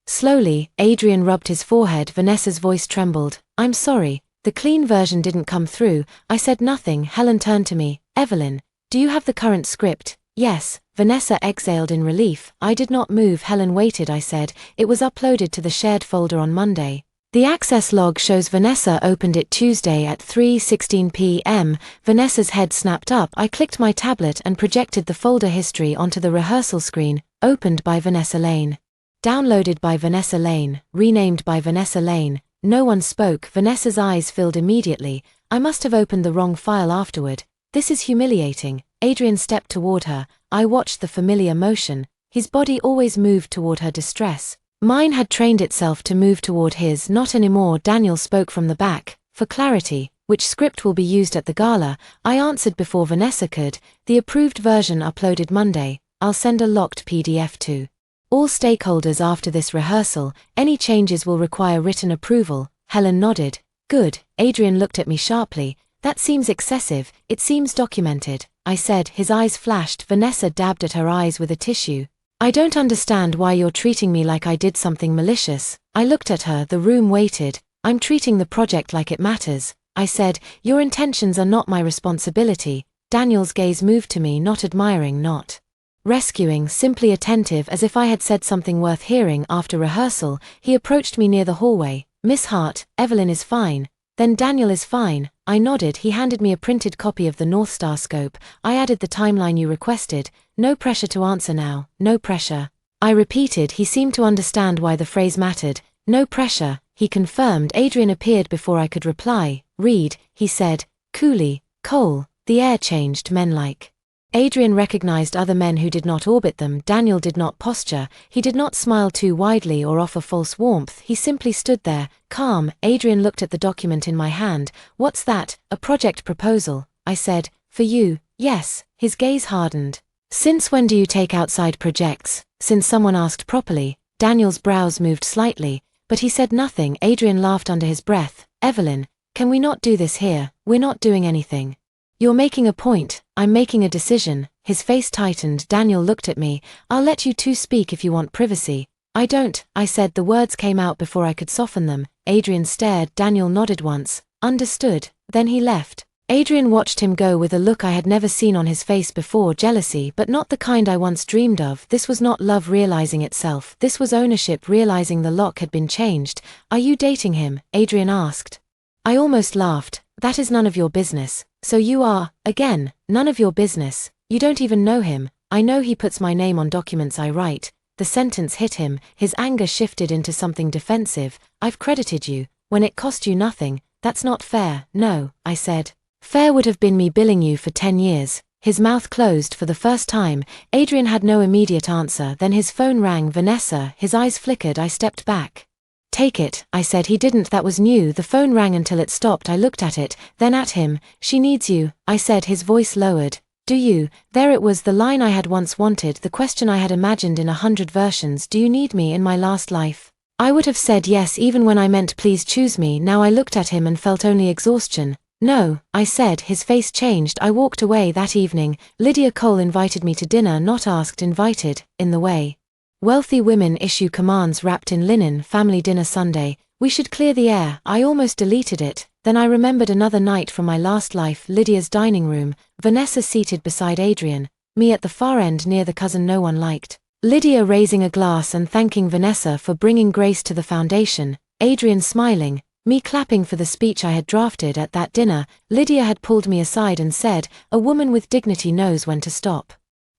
[SPEAKER 1] Slowly, Adrian rubbed his forehead. Vanessa's voice trembled. "I'm sorry, the clean version didn't come through." I said nothing. Helen turned to me. "Evelyn, do you have the current script?" "Yes." Vanessa exhaled in relief. I did not move. Helen waited. I said, "It was uploaded to the shared folder on Monday. The access log shows Vanessa opened it Tuesday at 3:16 p.m. Vanessa's head snapped up. I clicked my tablet and projected the folder history onto the rehearsal screen. Opened by Vanessa Lane. Downloaded by Vanessa Lane. Renamed by Vanessa Lane. No one spoke. Vanessa's eyes filled immediately. I must have opened the wrong file afterward. "This is humiliating." Adrian stepped toward her. I watched the familiar motion. His body always moved toward her distress. Mine had trained itself to move toward his. "Not anymore." Daniel spoke from the back. For clarity, which script will be used at the gala, I answered before Vanessa could. The approved version uploaded Monday. I'll send a locked PDF to all stakeholders after this rehearsal. Any changes will require written approval. Helen nodded. Good. Adrian looked at me sharply. That seems excessive. It seems documented, I said. His eyes flashed. Vanessa dabbed at her eyes with a tissue. I don't understand why you're treating me like I did something malicious. I looked at her. The room waited. I'm treating the project like it matters, I said. Your intentions are not my responsibility. Daniel's gaze moved to me, not admiring, not rescuing, simply attentive, as if I had said something worth hearing. After rehearsal, he approached me near the hallway. Miss Hart, Evelyn is fine. Then Daniel is fine. I nodded. He handed me a printed copy of the North Star scope. I added the timeline you requested. No pressure to answer now, no pressure. I repeated. He seemed to understand why the phrase mattered. No pressure, he confirmed. Adrian appeared before I could reply. Read, he said, coolly. Cole. The air changed. Men like Adrian recognized other men who did not orbit them. Daniel did not posture. He did not smile too widely or offer false warmth. He simply stood there, calm. Adrian looked at the document in my hand. What's that? A project proposal, I said. For you? Yes. His gaze hardened. Since when do you take outside projects? Since someone asked properly. Daniel's brows moved slightly, but he said nothing. Adrian laughed under his breath. Evelyn, can we not do this here? We're not doing anything. You're making a point. I'm making a decision. His face tightened. Daniel looked at me. I'll let you two speak if you want privacy. I don't, I said. The words came out before I could soften them. Adrian stared. Daniel nodded once. Understood. Then he left. Adrian watched him go with a look I had never seen on his face before. Jealousy, but not the kind I once dreamed of. This was not love realizing itself. This was ownership, realizing the lock had been changed. Are you dating him? Adrian asked. I almost laughed. That is none of your business. So you are, again, none of your business. You don't even know him. I know he puts my name on documents I write. The sentence hit him. His anger shifted into something defensive. I've credited you, when it cost you nothing. That's not fair. No, I said. Fair would have been me billing you for 10 years. His mouth closed for the first time. Adrian had no immediate answer. Then his phone rang. Vanessa. His eyes flickered. I stepped back. Take it, I said. He didn't. That was new. The phone rang until it stopped. I looked at it, then at him. She needs you, I said. His voice lowered. Do you? There it was, the line I had once wanted, the question I had imagined in 100 versions. Do you need me in my last life? I would have said yes even when I meant please choose me. Now I looked at him and felt only exhaustion. No, I said. His face changed. I walked away that evening. Lydia Cole invited me to dinner, not asked, invited, in the way wealthy women issue commands wrapped in linen. Family dinner Sunday. We should clear the air. I almost deleted it. Then I remembered another night from my last life. Lydia's dining room. Vanessa seated beside Adrian. Me at the far end near the cousin no one liked. Lydia raising a glass and thanking Vanessa for bringing grace to the foundation. Adrian smiling. Me clapping for the speech I had drafted at that dinner. Lydia had pulled me aside and said, "A woman with dignity knows when to stop."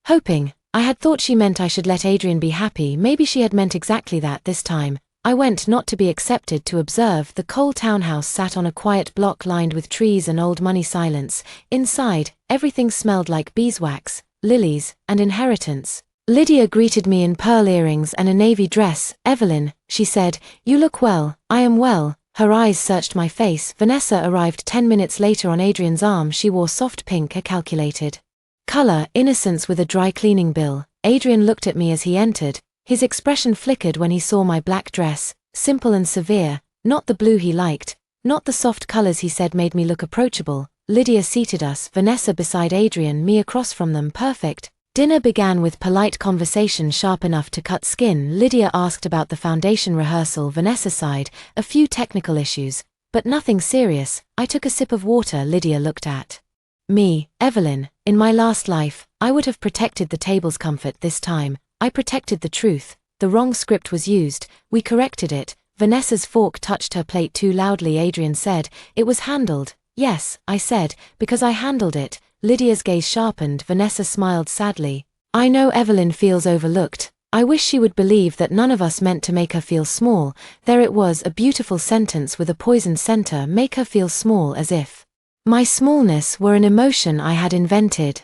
[SPEAKER 1] Hoping. I had thought she meant I should let Adrian be happy. Maybe she had meant exactly that this time. I went, not to be accepted, to observe. The Cole townhouse sat on a quiet block lined with trees and old money. Silence. Inside, everything smelled like beeswax, lilies, and inheritance. Lydia greeted me in pearl earrings and a navy dress. "Evelyn," she said, "you look well." "I am well." Her eyes searched my face. Vanessa arrived 10 minutes later on Adrian's arm. She wore soft pink, a calculated color, innocence with a dry cleaning bill. Adrian looked at me as he entered. His expression flickered when he saw my black dress, simple and severe, not the blue he liked, not the soft colors he said made me look approachable. Lydia seated us, Vanessa beside Adrian, me across from them. Perfect. Dinner began with polite conversation sharp enough to cut skin. Lydia asked about the foundation rehearsal. Vanessa sighed, a few technical issues, but nothing serious. I took a sip of water. Lydia looked at me. "Evelyn, in my last life, I would have protected the table's comfort. This time, I protected the truth. The wrong script was used. We corrected it." Vanessa's fork touched her plate too loudly. Adrian said, "It was handled." "Yes," I said, "because I handled it." Lydia's gaze sharpened. Vanessa smiled sadly. "I know Evelyn feels overlooked. I wish she would believe that none of us meant to make her feel small." There it was, a beautiful sentence with a poisoned center. Make her feel small, as if my smallness were an emotion I had invented.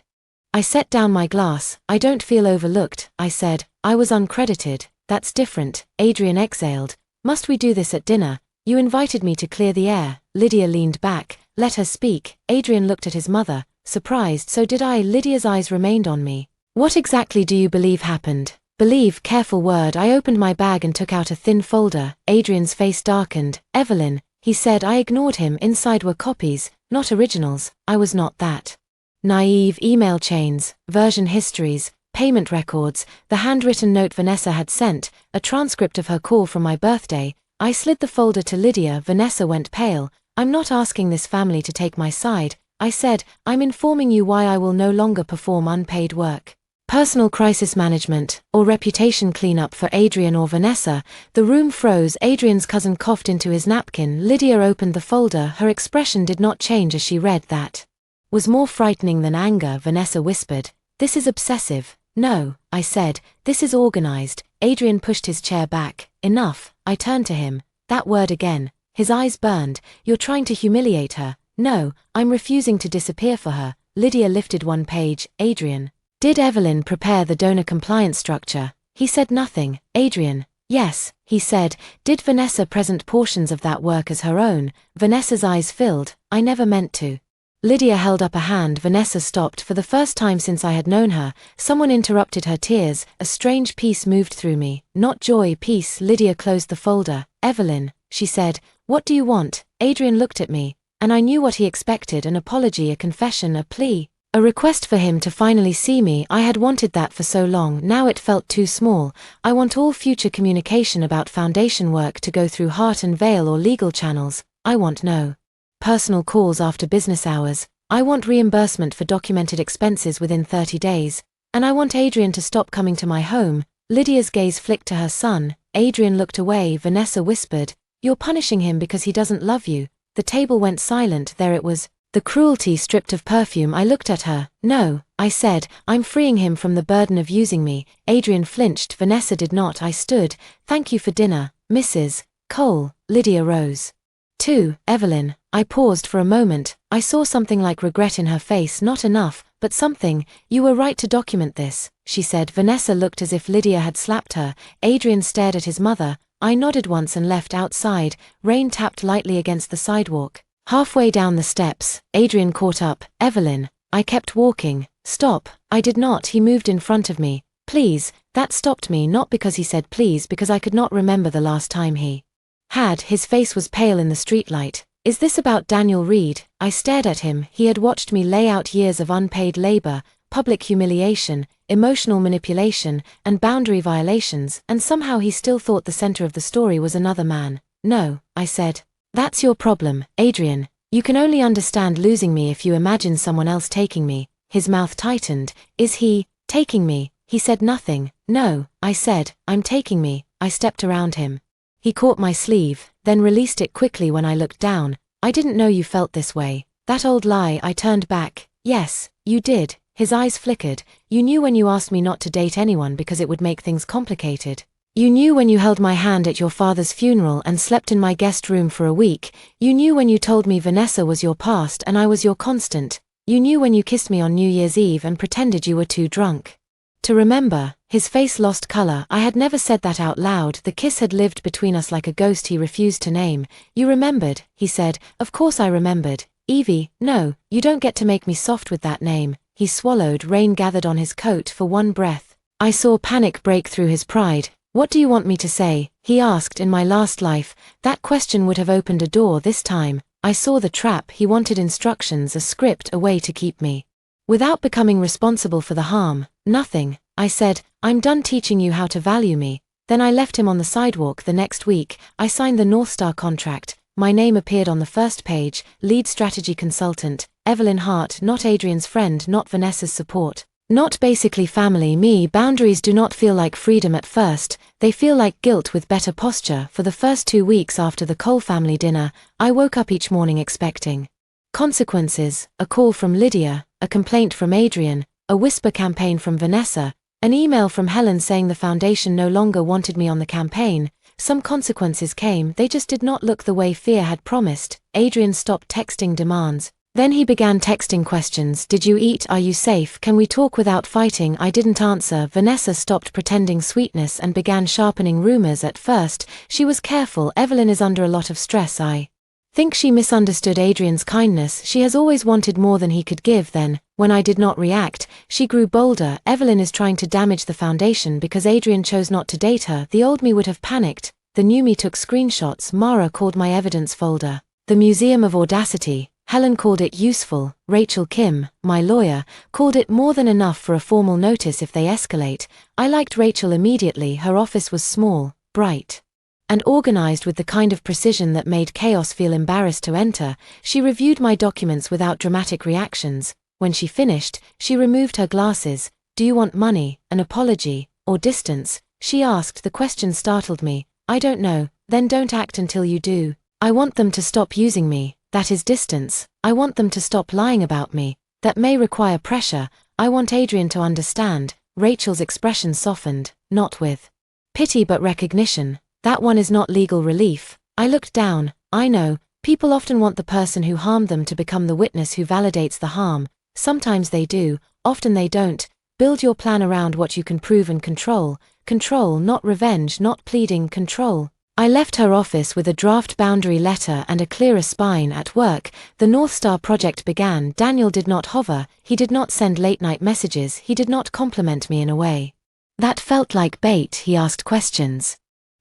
[SPEAKER 1] I set down my glass. "I don't feel overlooked," I said. "I was uncredited." "That's different." Adrian exhaled. "Must we do this at dinner?" You invited me to clear the air. Lydia leaned back. Let her speak. Adrian looked at his mother, surprised. So did I. Lydia's eyes remained on me. What exactly do you believe happened? Believe, careful word. I opened my bag and took out a thin folder. Adrian's face darkened. Evelyn, he said. I ignored him. Inside were copies, not originals. I was not that naive. Email chains, version histories, payment records, the handwritten note Vanessa had sent, a transcript of her call from my birthday. I slid the folder to Lydia. Vanessa went pale. I'm not asking this family to take my side, I said. I'm informing you why I will no longer perform unpaid work. Personal crisis management, or reputation cleanup for Adrian or Vanessa. The room froze. Adrian's cousin coughed into his napkin. Lydia opened the folder. Her expression did not change as she read. That was more frightening than anger. Vanessa whispered, "This is obsessive." "No," I said, "this is organized." Adrian pushed his chair back. "Enough." I turned to him. That word again. His eyes burned. "You're trying to humiliate her." "No, I'm refusing to disappear for her." Lydia lifted one page. "Adrian, did Evelyn prepare the donor compliance structure?" He said nothing. "Adrian, yes," he said. "Did Vanessa present portions of that work as her own?" Vanessa's eyes filled. "I never meant to." Lydia held up a hand. Vanessa stopped. For the first time since I had known her, someone interrupted her tears. A strange peace moved through me. Not joy, peace. Lydia closed the folder. "Evelyn," she said, "what do you want?" Adrian looked at me, and I knew what he expected: an apology, a confession, a plea, a request for him to finally see me. I had wanted that for so long. Now it felt too small. "I want all future communication about foundation work to go through Heart and Veil or legal channels. I want no personal calls after business hours. I want reimbursement for documented expenses within 30 days. And I want Adrian to stop coming to my home." Lydia's gaze flicked to her son. Adrian looked away. Vanessa whispered, "You're punishing him because he doesn't love you." The table went silent. There it was, the cruelty stripped of perfume. I looked at her. "No," I said, "I'm freeing him from the burden of using me." Adrian flinched. Vanessa did not. I stood. "Thank you for dinner, Mrs. Cole." Lydia rose. "2, Evelyn." I paused for a moment. I saw something like regret in her face. Not enough, but something. "You were right to document this," she said. Vanessa looked as if Lydia had slapped her. Adrian stared at his mother. I nodded once and left. Outside, rain tapped lightly against the sidewalk. Halfway down the steps, Adrian caught up. "Evelyn." I kept walking. "Stop." I did not. He moved in front of me. "Please." That stopped me, not because he said please, because I could not remember the last time he had. His face was pale in the streetlight. "Is this about Daniel Reed?" I stared at him. He had watched me lay out years of unpaid labor, public humiliation, emotional manipulation, and boundary violations, and somehow he still thought the center of the story was another man. "No," I said. "That's your problem, Adrian. You can only understand losing me if you imagine someone else taking me." His mouth tightened. "Is he taking me?" He said nothing. "No," I said, "I'm taking me." I stepped around him. He caught my sleeve, then released it quickly when I looked down. "I didn't know you felt this way." That old lie. I turned back. "Yes, you did." His eyes flickered. "You knew when you asked me not to date anyone because it would make things complicated. You knew when you held my hand at your father's funeral and slept in my guest room for a week. You knew when you told me Vanessa was your past and I was your constant. You knew when you kissed me on New Year's Eve and pretended you were too drunk to remember." His face lost color. I had never said that out loud. The kiss had lived between us like a ghost he refused to name. "You remembered," he said. "Of course I remembered. Evie, no, you don't get to make me soft with that name." He swallowed. Rain gathered on his coat. For one breath, I saw panic break through his pride. "What do you want me to say?" he asked. In my last life, that question would have opened a door. This time, I saw the trap. He wanted instructions, a script, a way to keep me without becoming responsible for the harm. "Nothing," I said. "I'm done teaching you how to value me." Then I left him on the sidewalk. The next week, I signed the North Star contract. My name appeared on the first page, lead strategy consultant, Evelyn Hart, not Adrian's friend, not Vanessa's support, not basically family. Me. Boundaries do not feel like freedom at first, they feel like guilt with better posture. For the first 2 weeks after the Cole family dinner, I woke up each morning expecting consequences: a call from Lydia, a complaint from Adrian, a whisper campaign from Vanessa, an email from Helen saying the foundation no longer wanted me on the campaign. Some consequences came, they just did not look the way fear had promised. Adrian stopped texting demands. Then he began texting questions. Did you eat? Are you safe? Can we talk without fighting? I didn't answer. Vanessa stopped pretending sweetness and began sharpening rumors. At first, she was careful. Evelyn is under a lot of stress. I think she misunderstood Adrian's kindness. She has always wanted more than he could give. Then, when I did not react, she grew bolder. Evelyn is trying to damage the foundation because Adrian chose not to date her. The old me would have panicked. The new me took screenshots. Mara called my evidence folder the Museum of Audacity. Helen called it useful. Rachel Kim, my lawyer, called it more than enough for a formal notice if they escalate. I liked Rachel immediately. Her office was small, bright, and organized with the kind of precision that made chaos feel embarrassed to enter. She reviewed my documents without dramatic reactions. When she finished, she removed her glasses. Do you want money, an apology, or distance? She asked. The question startled me. I don't know. Then don't act until you do. I want them to stop using me. That is distance. I want them to stop lying about me. That may require pressure. I want Adrian to understand. Rachel's expression softened, not with pity but recognition. That one is not legal relief. I looked down. I know, people often want the person who harmed them to become the witness who validates the harm. Sometimes they do, often they don't. Build your plan around what you can prove and control. Control, not revenge, not pleading, control. I left her office with a draft boundary letter and a clearer spine. At work, the North Star project began. Daniel did not hover, he did not send late-night messages, he did not compliment me in a way that felt like bait. He asked questions,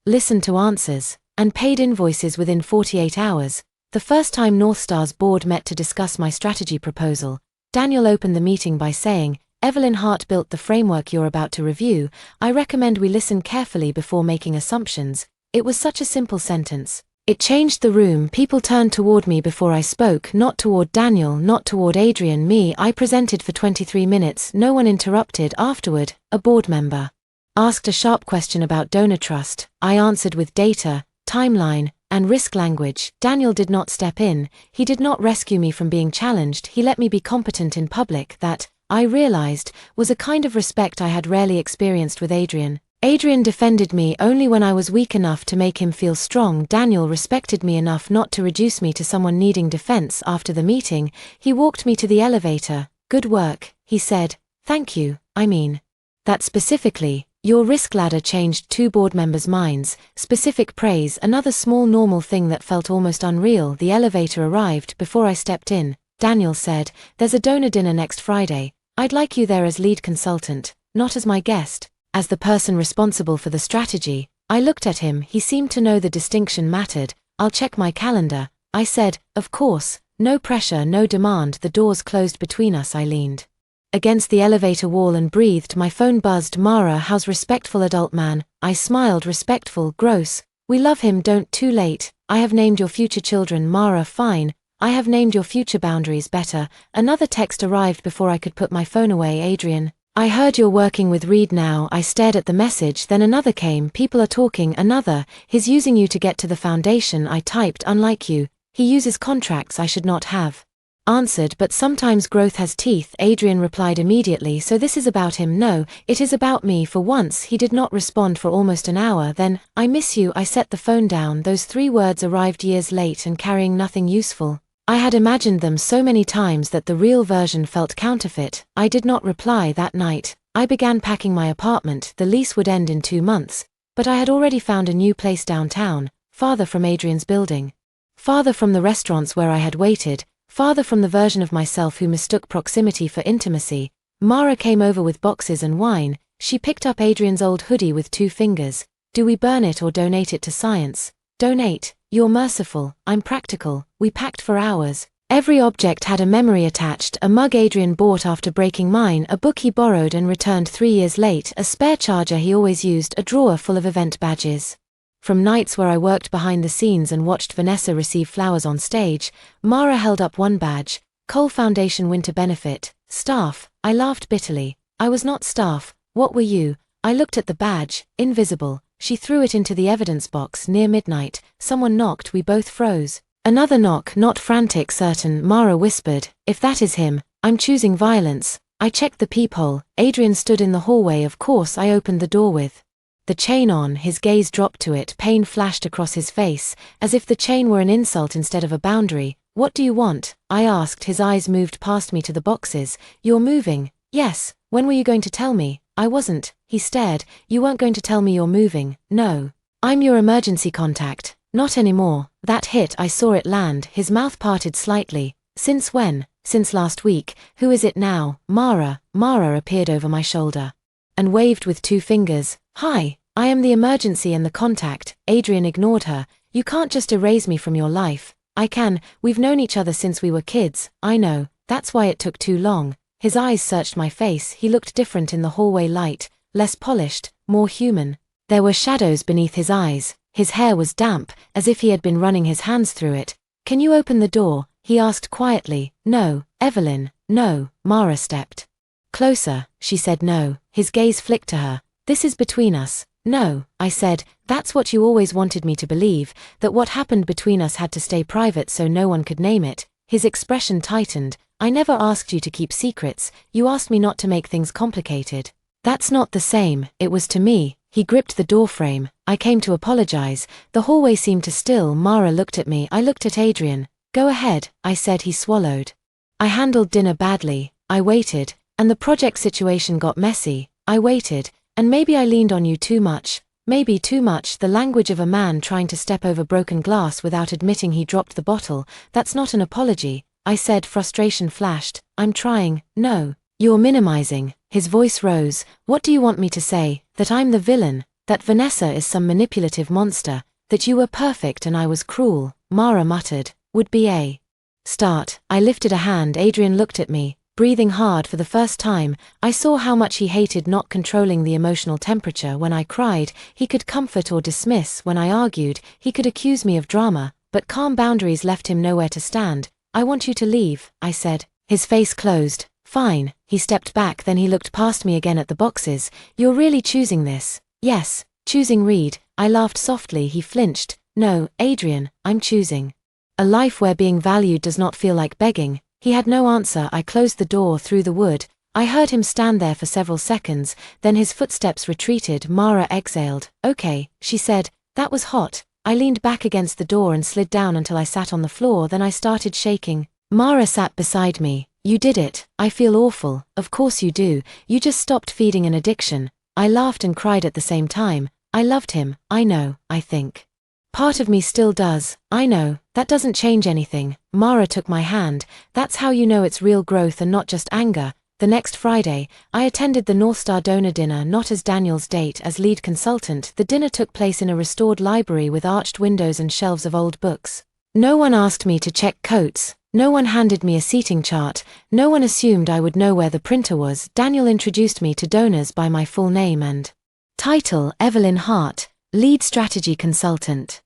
[SPEAKER 1] listened to answers, and paid invoices within 48 hours. The first time North Star's board met to discuss my strategy proposal, Daniel opened the meeting by saying, Evelyn Hart built the framework you're about to review. I recommend we listen carefully before making assumptions. It was such a simple sentence. It changed the room. People turned toward me before I spoke, not toward Daniel, not toward Adrian. Me, I presented for 23 minutes. No one interrupted. Afterward, a board member asked a sharp question about donor trust. I answered with data, timeline, and risk language. Daniel did not step in. He did not rescue me from being challenged. He let me be competent in public. That, I realized, was a kind of respect I had rarely experienced with Adrian. Adrian defended me only when I was weak enough to make him feel strong. Daniel respected me enough not to reduce me to someone needing defense. After the meeting, he walked me to the elevator. Good work, he said. Thank you. I mean that specifically. Your risk ladder changed 2 board members' minds. Specific praise, another small normal thing that felt almost unreal. The elevator arrived. Before I stepped in, Daniel said, there's a donor dinner next Friday. I'd like you there as lead consultant, not as my guest. As the person responsible for the strategy, I looked at him. He seemed to know the distinction mattered. I'll check my calendar. I said, of course, no pressure, no demand. The doors closed between us. I leaned against the elevator wall and breathed. My phone buzzed. Mara, how's respectful adult man? I smiled. Respectful, gross. We love him. Don't. Too late. I have named your future children. Mara, fine. I have named your future boundaries. Better. Another text arrived before I could put my phone away. Adrian, I heard you're working with Reed now. I stared at the message. Then another came. People are talking. Another. He's using you to get to the foundation. I typed, unlike you. He uses contracts I should not have answered, but sometimes growth has teeth. Adrian replied immediately. So this is about him? No, it is about me. For once, he did not respond for almost an hour. Then, I miss you. I set the phone down. Those 3 words arrived years late and carrying nothing useful. I had imagined them so many times that the real version felt counterfeit. I did not reply that night. I began packing my apartment. The lease would end in 2 months, but I had already found a new place downtown, farther from Adrian's building, farther from the restaurants where I had waited, farther from the version of myself who mistook proximity for intimacy. Mara came over with boxes and wine. She picked up Adrian's old hoodie with 2 fingers. Do we burn it or donate it to science? Donate. You're merciful. I'm practical. We packed for hours. Every object had a memory attached. A mug Adrian bought after breaking mine, a book he borrowed and returned 3 years late, a spare charger he always used, a drawer full of event badges. From nights where I worked behind the scenes and watched Vanessa receive flowers on stage, Mara held up one badge, Cole Foundation Winter Benefit, staff. I laughed bitterly. I was not staff. What were you? I looked at the badge, invisible. She threw it into the evidence box. Near midnight, someone knocked. We both froze. Another knock, not frantic, certain. Mara whispered, if that is him, I'm choosing violence. I checked the peephole. Adrian stood in the hallway. Of course, I opened the door with the chain on. His gaze dropped to it. Pain flashed across his face, as if the chain were an insult instead of a boundary. What do you want? I asked. His eyes moved past me to the boxes. You're moving. Yes. When were you going to tell me? I wasn't. He stared. You weren't going to tell me you're moving. No. I'm your emergency contact. Not anymore. That hit. I saw it land. His mouth parted slightly. Since when? Since last week. Who is it now? Mara. Mara appeared over my shoulder and waved with 2 fingers. Hi. I am the emergency and the contact. Adrian ignored her. You can't just erase me from your life. I can. We've known each other since we were kids. I know. That's why it took too long. His eyes searched my face. He looked different in the hallway light. Less polished, more human. There were shadows beneath his eyes. His hair was damp, as if he had been running his hands through it. Can you open the door? He asked quietly. No. Evelyn. No. Mara stepped closer. She said no. His gaze flicked to her. This is between us. No, I said, that's what you always wanted me to believe, that what happened between us had to stay private so no one could name it. His expression tightened. I never asked you to keep secrets, you asked me not to make things complicated. That's not the same, it was to me. He gripped the doorframe. I came to apologize. The hallway seemed to still. Mara looked at me. I looked at Adrian. Go ahead, I said. He swallowed. I handled dinner badly. I waited. And the project situation got messy. I waited. And maybe I leaned on you too much. Maybe too much. The language of a man trying to step over broken glass without admitting he dropped the bottle. That's not an apology. I said. Frustration flashed. I'm trying. No. You're minimizing. His voice rose. What do you want me to say? That I'm the villain? That Vanessa is some manipulative monster? That you were perfect and I was cruel? Mara muttered. Would be a start. I lifted a hand. Adrian looked at me, breathing hard for the first time. I saw how much he hated not controlling the emotional temperature when I cried. He could comfort or dismiss when I argued. He could accuse me of drama, but calm boundaries left him nowhere to stand. I want you to leave, I said. His face closed. Fine. He stepped back, then he looked past me again at the boxes. You're really choosing this? Yes. Choosing Reed. I laughed softly. He flinched. No, Adrian, I'm choosing a life where being valued does not feel like begging. He had no answer. I closed the door through the wood. I heard him stand there for several seconds, then his footsteps retreated. Mara exhaled. Okay, she said. That was hot. I leaned back against the door and slid down until I sat on the floor, then I started shaking. Mara sat beside me. You did it. I feel awful. Of course you do. You just stopped feeding an addiction. I laughed and cried at the same time. I loved him. I know, I think. Part of me still does. I know. That doesn't change anything. Mara took my hand. That's how you know it's real growth and not just anger. The next Friday, I attended the North Star donor dinner, not as Daniel's date, as lead consultant. The dinner took place in a restored library with arched windows and shelves of old books. No one asked me to check coats. No one handed me a seating chart. No one assumed I would know where the printer was. Daniel introduced me to donors by my full name and title, Evelyn Hart, lead strategy consultant.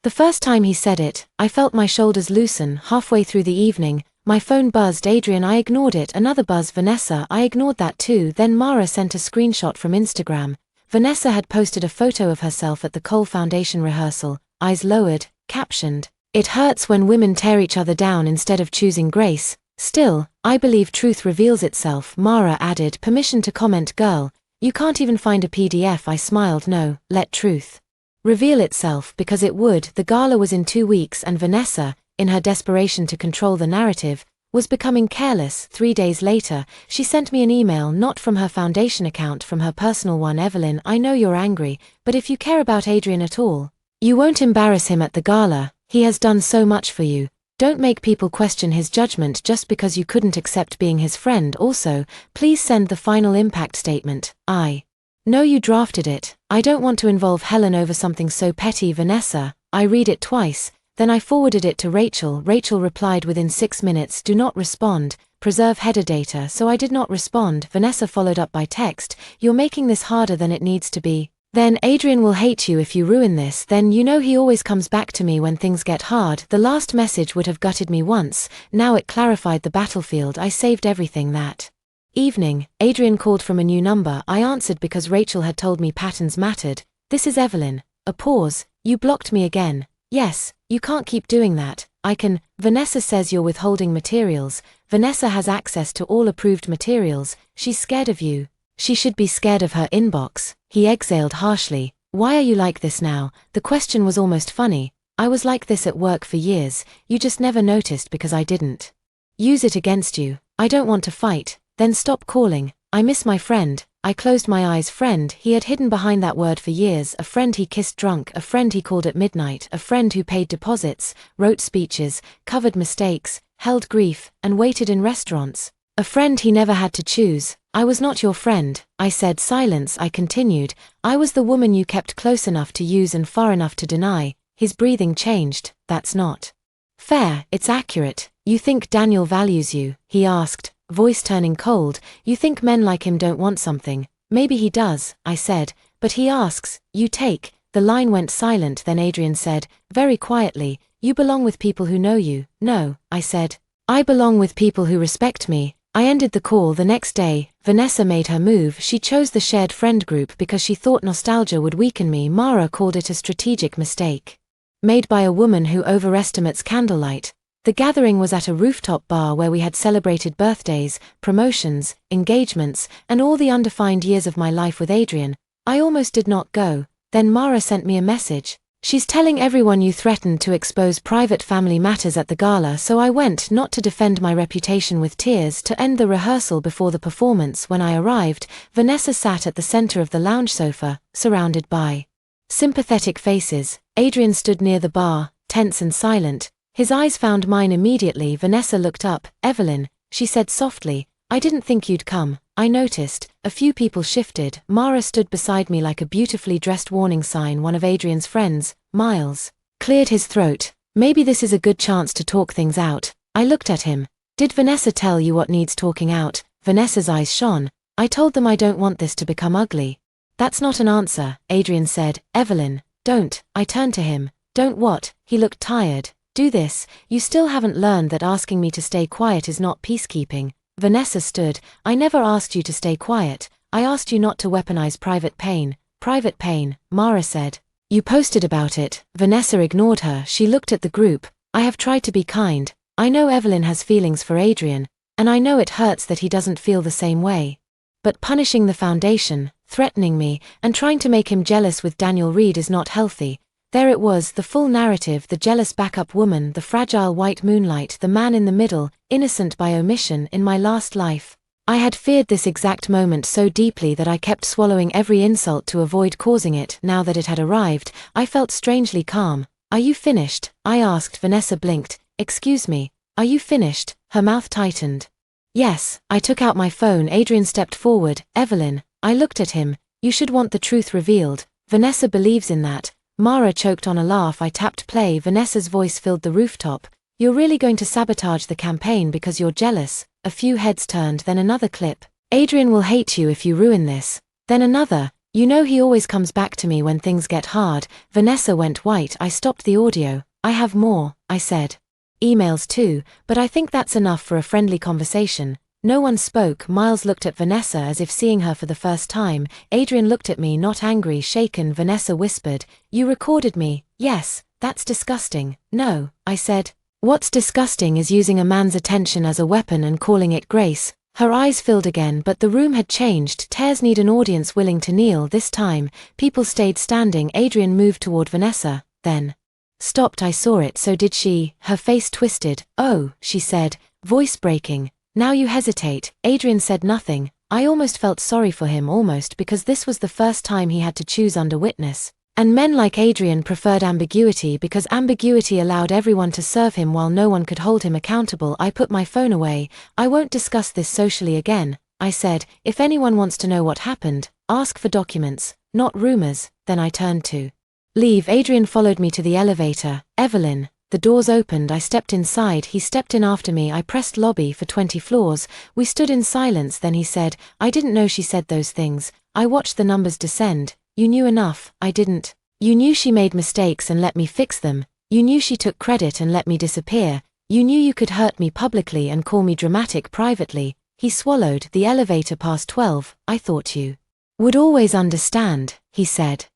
[SPEAKER 1] The first time he said it, I felt my shoulders loosen. Halfway through the evening, my phone buzzed. Adrian, I ignored it. Another buzz. Vanessa, I ignored that too. Then Mara sent a screenshot from Instagram. Vanessa had posted a photo of herself at the Cole Foundation rehearsal, eyes lowered, captioned, "It hurts when women tear each other down instead of choosing grace. Still, I believe truth reveals itself." Mara added, "Permission to comment, girl. You can't even find a PDF." I smiled. No, let truth reveal itself, because it would. The gala was in 2 weeks and Vanessa, in her desperation to control the narrative, was becoming careless. 3 days later, she sent me an email, not from her foundation account, from her personal one. "Evelyn, I know you're angry, but if you care about Adrian at all, you won't embarrass him at the gala. He has done so much for you. Don't make people question his judgment just because you couldn't accept being his friend. Also, please send the final impact statement. I know you drafted it. I don't want to involve Helen over something so petty." Vanessa, I read it twice, then I forwarded it to Rachel. Rachel replied within 6 minutes, "Do not respond, preserve header data." So I did not respond. Vanessa followed up by text, "You're making this harder than it needs to be. Then Adrian will hate you if you ruin this. Then you know he always comes back to me when things get hard." The last message would have gutted me once, now it clarified the battlefield. I saved everything. That evening, Adrian called from a new number. I answered because Rachel had told me patterns mattered. "This is Evelyn." A pause. "You blocked me again." "Yes, you can't keep doing that." "I can." "Vanessa says you're withholding materials." "Vanessa has access to all approved materials. She's scared of you." "She should be scared of her inbox." He exhaled harshly. "Why are you like this now?" The question was almost funny. I was like this at work for years, you just never noticed because I didn't use it against you. I don't want to fight, then stop calling. I miss my friend. I closed my eyes. Friend, he had hidden behind that word for years. A friend he kissed drunk, a friend he called at midnight, a friend who paid deposits, wrote speeches, covered mistakes, held grief, and waited in restaurants. A friend he never had to choose. I was not your friend, I said. Silence. I continued. I was the woman you kept close enough to use and far enough to deny. His breathing changed. That's not fair. It's accurate. You think Daniel values you? He asked, voice turning cold. You think men like him don't want something? Maybe he does, I said, but he asks, you take. The line went silent. Then Adrian said, very quietly, you belong with people who know you. No, I said. I belong with people who respect me. I ended the call. The next day, Vanessa made her move. She chose the shared friend group because she thought nostalgia would weaken me. Mara called it a strategic mistake made by a woman who overestimates candlelight. The gathering was at a rooftop bar where we had celebrated birthdays, promotions, engagements, and all the undefined years of my life with Adrian. I almost did not go. Then Mara sent me a message. She's telling everyone you threatened to expose private family matters at the gala. So I went, not to defend my reputation with tears, to end the rehearsal before the performance. When I arrived, Vanessa sat at the center of the lounge sofa, surrounded by sympathetic faces. Adrian stood near the bar, tense and silent. His eyes found mine immediately. Vanessa looked up. Evelyn, she said softly, I didn't think you'd come. I noticed. A few people shifted. Mara stood beside me like a beautifully dressed warning sign. One of Adrian's friends, Miles, cleared his throat. Maybe this is a good chance to talk things out. I looked at him. Did Vanessa tell you what needs talking out? Vanessa's eyes shone. I told them I don't want this to become ugly. That's not an answer, Adrian said. Evelyn, don't. I turned to him. Don't what? He looked tired. Do this. You still haven't learned that asking me to stay quiet is not peacekeeping. Vanessa stood. I never asked you to stay quiet. I asked you not to weaponize private pain. Private pain, Mara said. You posted about it. Vanessa ignored her. She looked at the group. I have tried to be kind. I know Evelyn has feelings for Adrian, and I know it hurts that he doesn't feel the same way. But punishing the foundation, threatening me, and trying to make him jealous with Daniel Reed is not healthy. There it was, the full narrative, the jealous backup woman, the fragile white moonlight, the man in the middle, innocent by omission. In my last life, I had feared this exact moment so deeply that I kept swallowing every insult to avoid causing it. Now that it had arrived, I felt strangely calm. Are you finished? I asked. Vanessa blinked. Excuse me, are you finished? Her mouth tightened. Yes. I took out my phone. Adrian stepped forward. Evelyn, I looked at him. You should want the truth revealed. Vanessa believes in that. Mara choked on a laugh. I tapped play. Vanessa's voice filled the rooftop. You're really going to sabotage the campaign because you're jealous. A few heads turned. Then another clip. Adrian will hate you if you ruin this. Then another. You know he always comes back to me when things get hard. Vanessa went white. I stopped the audio. I have more, I said. Emails too, but I think that's enough for a friendly conversation. No one spoke. Miles looked at Vanessa as if seeing her for the first time. Adrian looked at me, not angry, shaken. Vanessa whispered, You recorded me. Yes, that's disgusting. No, I said. What's disgusting is using a man's attention as a weapon and calling it grace. Her eyes filled again, but the room had changed. Tears need an audience willing to kneel. This time, people stayed standing. Adrian moved toward Vanessa, then stopped. I saw it. So did she. Her face twisted. Oh, she said, voice breaking. Now you hesitate. Adrian said nothing. I almost felt sorry for him, almost, because this was the first time he had to choose under witness. And men like Adrian preferred ambiguity because ambiguity allowed everyone to serve him while no one could hold him accountable. I put my phone away. I won't discuss this socially again, I said. If anyone wants to know what happened, ask for documents, not rumors. Then I turned to leave. Adrian followed me to the elevator. Evelyn. The doors opened. I stepped inside. He stepped in after me. I pressed lobby for 20 floors. We stood in silence. Then he said, I didn't know she said those things. I watched the numbers descend. You knew enough. I didn't. You knew she made mistakes and let me fix them. You knew she took credit and let me disappear. You knew you could hurt me publicly and call me dramatic privately. He swallowed. The elevator past 12. I thought you would always understand, he said.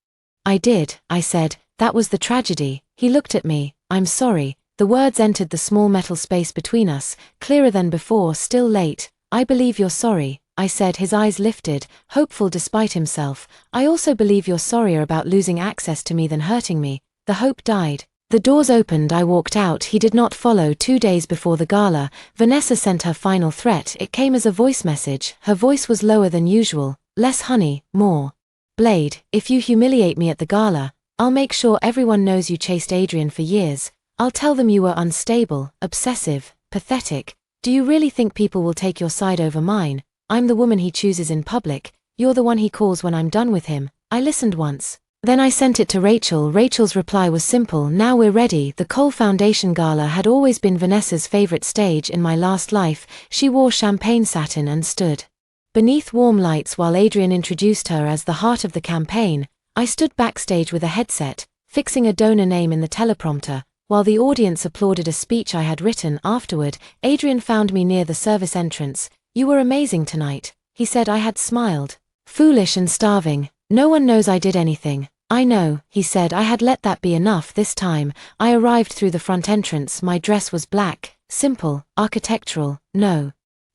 [SPEAKER 1] I did, I said. That was the tragedy. He looked at me. I'm sorry. The words entered the small metal space between us, clearer than before. Still late. I believe you're sorry, I said. His eyes lifted, hopeful despite himself. I also believe you're sorrier about losing access to me than hurting me. The hope died. The doors opened, I walked out. He did not follow. 2 days before the gala, Vanessa sent her final threat. It came as a voice message. Her voice was lower than usual. Less honey, more blade. If you humiliate me at the gala, I'll make sure everyone knows you chased Adrian for years. I'll tell them you were unstable, obsessive, pathetic. Do you really think people will take your side over mine? I'm the woman he chooses in public. You're the one he calls when I'm done with him. I listened once. Then I sent it to Rachel. Rachel's reply was simple. Now we're ready. The Cole Foundation Gala had always been Vanessa's favorite stage in my last life. She wore champagne satin and stood beneath warm lights while Adrian introduced her as the heart of the campaign. I stood backstage with a headset, fixing a donor name in the teleprompter, while the audience applauded a speech I had written. Afterward, Adrian found me near the service entrance. You were amazing tonight, he said. I had smiled. Foolish and starving. No one knows I did anything. I know, he said. I had let that be enough this time. I arrived through the front entrance. My dress was black, simple, architectural, no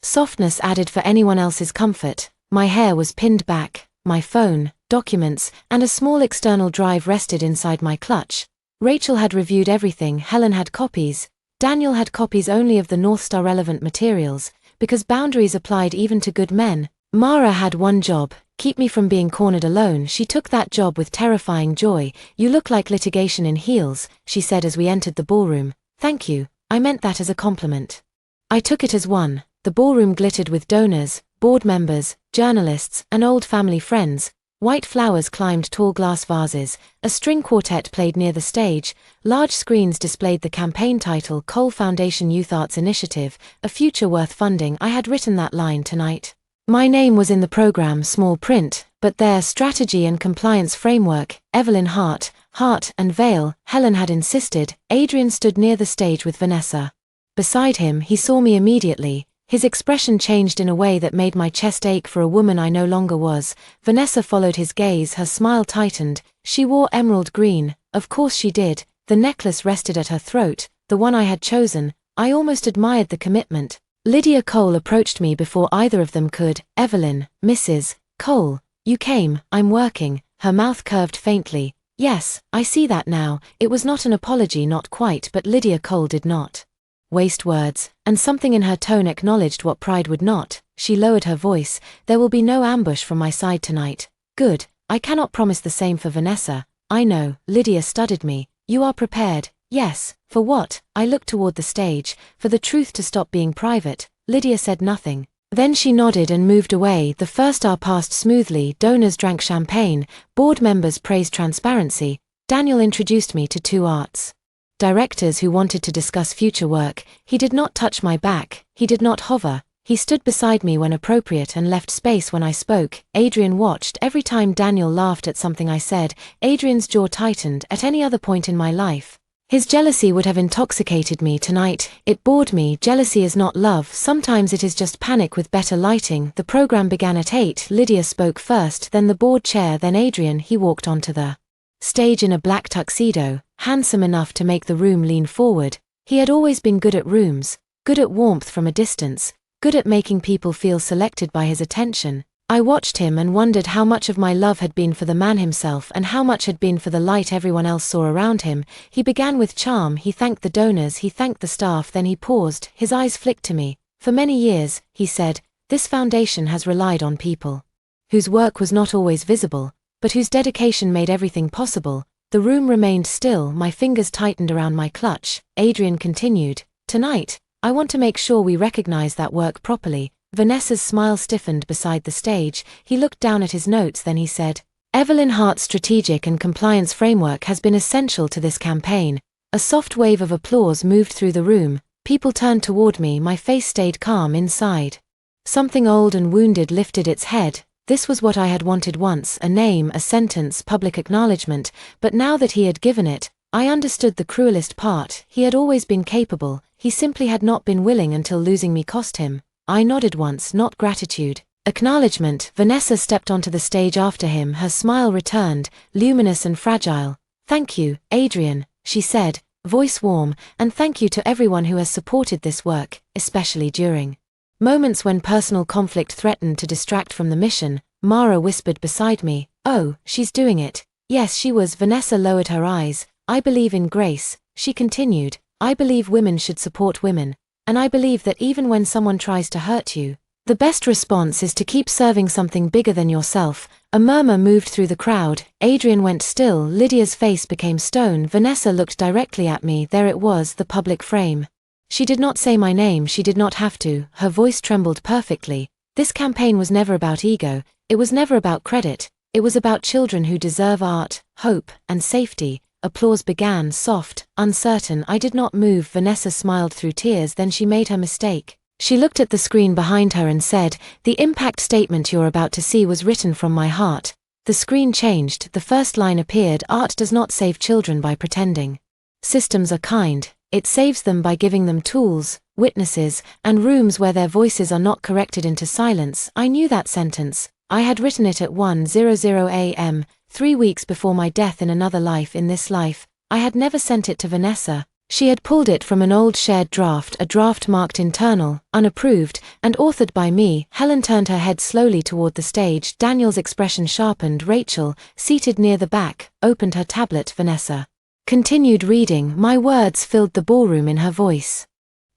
[SPEAKER 1] softness added for anyone else's comfort. My hair was pinned back. My phone, documents, and a small external drive rested inside my clutch. Rachel had reviewed everything. Helen had copies. Daniel had copies only of the North Star relevant materials, because boundaries applied even to good men. Mara had one job, keep me from being cornered alone. She took that job with terrifying joy. You look like litigation in heels, she said as we entered the ballroom. Thank you. I meant that as a compliment. I took it as one. The ballroom glittered with donors, board members, journalists, and old family friends. White flowers climbed tall glass vases. A string quartet played near the stage. Large screens displayed the campaign title, Cole Foundation Youth Arts Initiative, a future worth funding. I had written that line tonight. My name was in the program, small print, but their strategy and compliance framework, Evelyn Hart, Hart and Vale, Helen had insisted. Adrian stood near the stage with Vanessa. Beside him, he saw me immediately. His expression changed in a way that made my chest ache for a woman I no longer was. Vanessa followed his gaze. Her smile tightened. She wore emerald green. Of course she did. The necklace rested at her throat, the one I had chosen. I almost admired the commitment. Lydia Cole approached me before either of them could. Evelyn, Mrs. Cole, you came. I'm working. Her mouth curved faintly. Yes, I see that now. It was not an apology, not quite, but Lydia Cole did not waste words, and something in her tone acknowledged what pride would not. She lowered her voice. There will be no ambush from my side tonight. Good. I cannot promise the same for Vanessa. I know. Lydia studied me. You are prepared. Yes. For what? I looked toward the stage. For the truth to stop being private. Lydia said nothing. Then she nodded and moved away. The first hour passed smoothly. Donors drank champagne. Board members praised transparency. Daniel introduced me to 2 arts directors who wanted to discuss future work. He did not touch my back. He did not hover. He stood beside me when appropriate and left space when I spoke. Adrian watched. Every time Daniel laughed at something I said, Adrian's jaw tightened. At any other point in my life, his jealousy would have intoxicated me. Tonight, it bored me. Jealousy is not love. Sometimes it is just panic with better lighting. The program began at 8. Lydia spoke first, then the board chair, then Adrian. He walked onto the stage in a black tuxedo, handsome enough to make the room lean forward. He had always been good at rooms, good at warmth from a distance, good at making people feel selected by his attention. I watched him and wondered how much of my love had been for the man himself and how much had been for the light everyone else saw around him. He began with charm. He thanked the donors, he thanked the staff, then he paused. His eyes flicked to me. For many years, he said, this foundation has relied on people whose work was not always visible, but whose dedication made everything possible. The room remained still. My fingers tightened around my clutch. Adrian continued, tonight, I want to make sure we recognize that work properly. Vanessa's smile stiffened beside the stage. He looked down at his notes, then he said, Evelyn Hart's strategic and compliance framework has been essential to this campaign. A soft wave of applause moved through the room. People turned toward me. My face stayed calm inside. Something old and wounded lifted its head. This was what I had wanted once, a name, a sentence, public acknowledgement, but now that he had given it, I understood the cruelest part. He had always been capable, he simply had not been willing until losing me cost him. I nodded once, not gratitude. Acknowledgement. Vanessa stepped onto the stage after him. Her smile returned, luminous and fragile. Thank you, Adrian, she said, voice warm, and thank you to everyone who has supported this work, especially during moments when personal conflict threatened to distract from the mission. Mara whispered beside me, oh, she's doing it. Yes, she was. Vanessa lowered her eyes. I believe in grace. she continued, I believe women should support women, and I believe that even when someone tries to hurt you, the best response is to keep serving something bigger than yourself. A murmur moved through the crowd. Adrian went still. Lydia's face became stone. Vanessa looked directly at me. There it was, the public frame. She did not say my name. She did not have to. Her voice trembled perfectly. This campaign was never about ego. It was never about credit. It was about children who deserve art, hope, and safety. Applause began, soft, uncertain. I did not move. Vanessa smiled through tears. Then she made her mistake. She looked at the screen behind her and said, the impact statement you're about to see was written from my heart. The screen changed. The first line appeared, art does not save children by pretending. Systems are kind. It saves them by giving them tools, witnesses, and rooms where their voices are not corrected into silence. I knew that sentence. I had written it at 1:00 a.m., 3 weeks before my death in another life. In this life, I had never sent it to Vanessa. She had pulled it from an old shared draft, a draft marked internal, unapproved, and authored by me. Helen turned her head slowly toward the stage. Daniel's expression sharpened. Rachel, seated near the back, opened her tablet. Vanessa continued reading. My words filled the ballroom in her voice.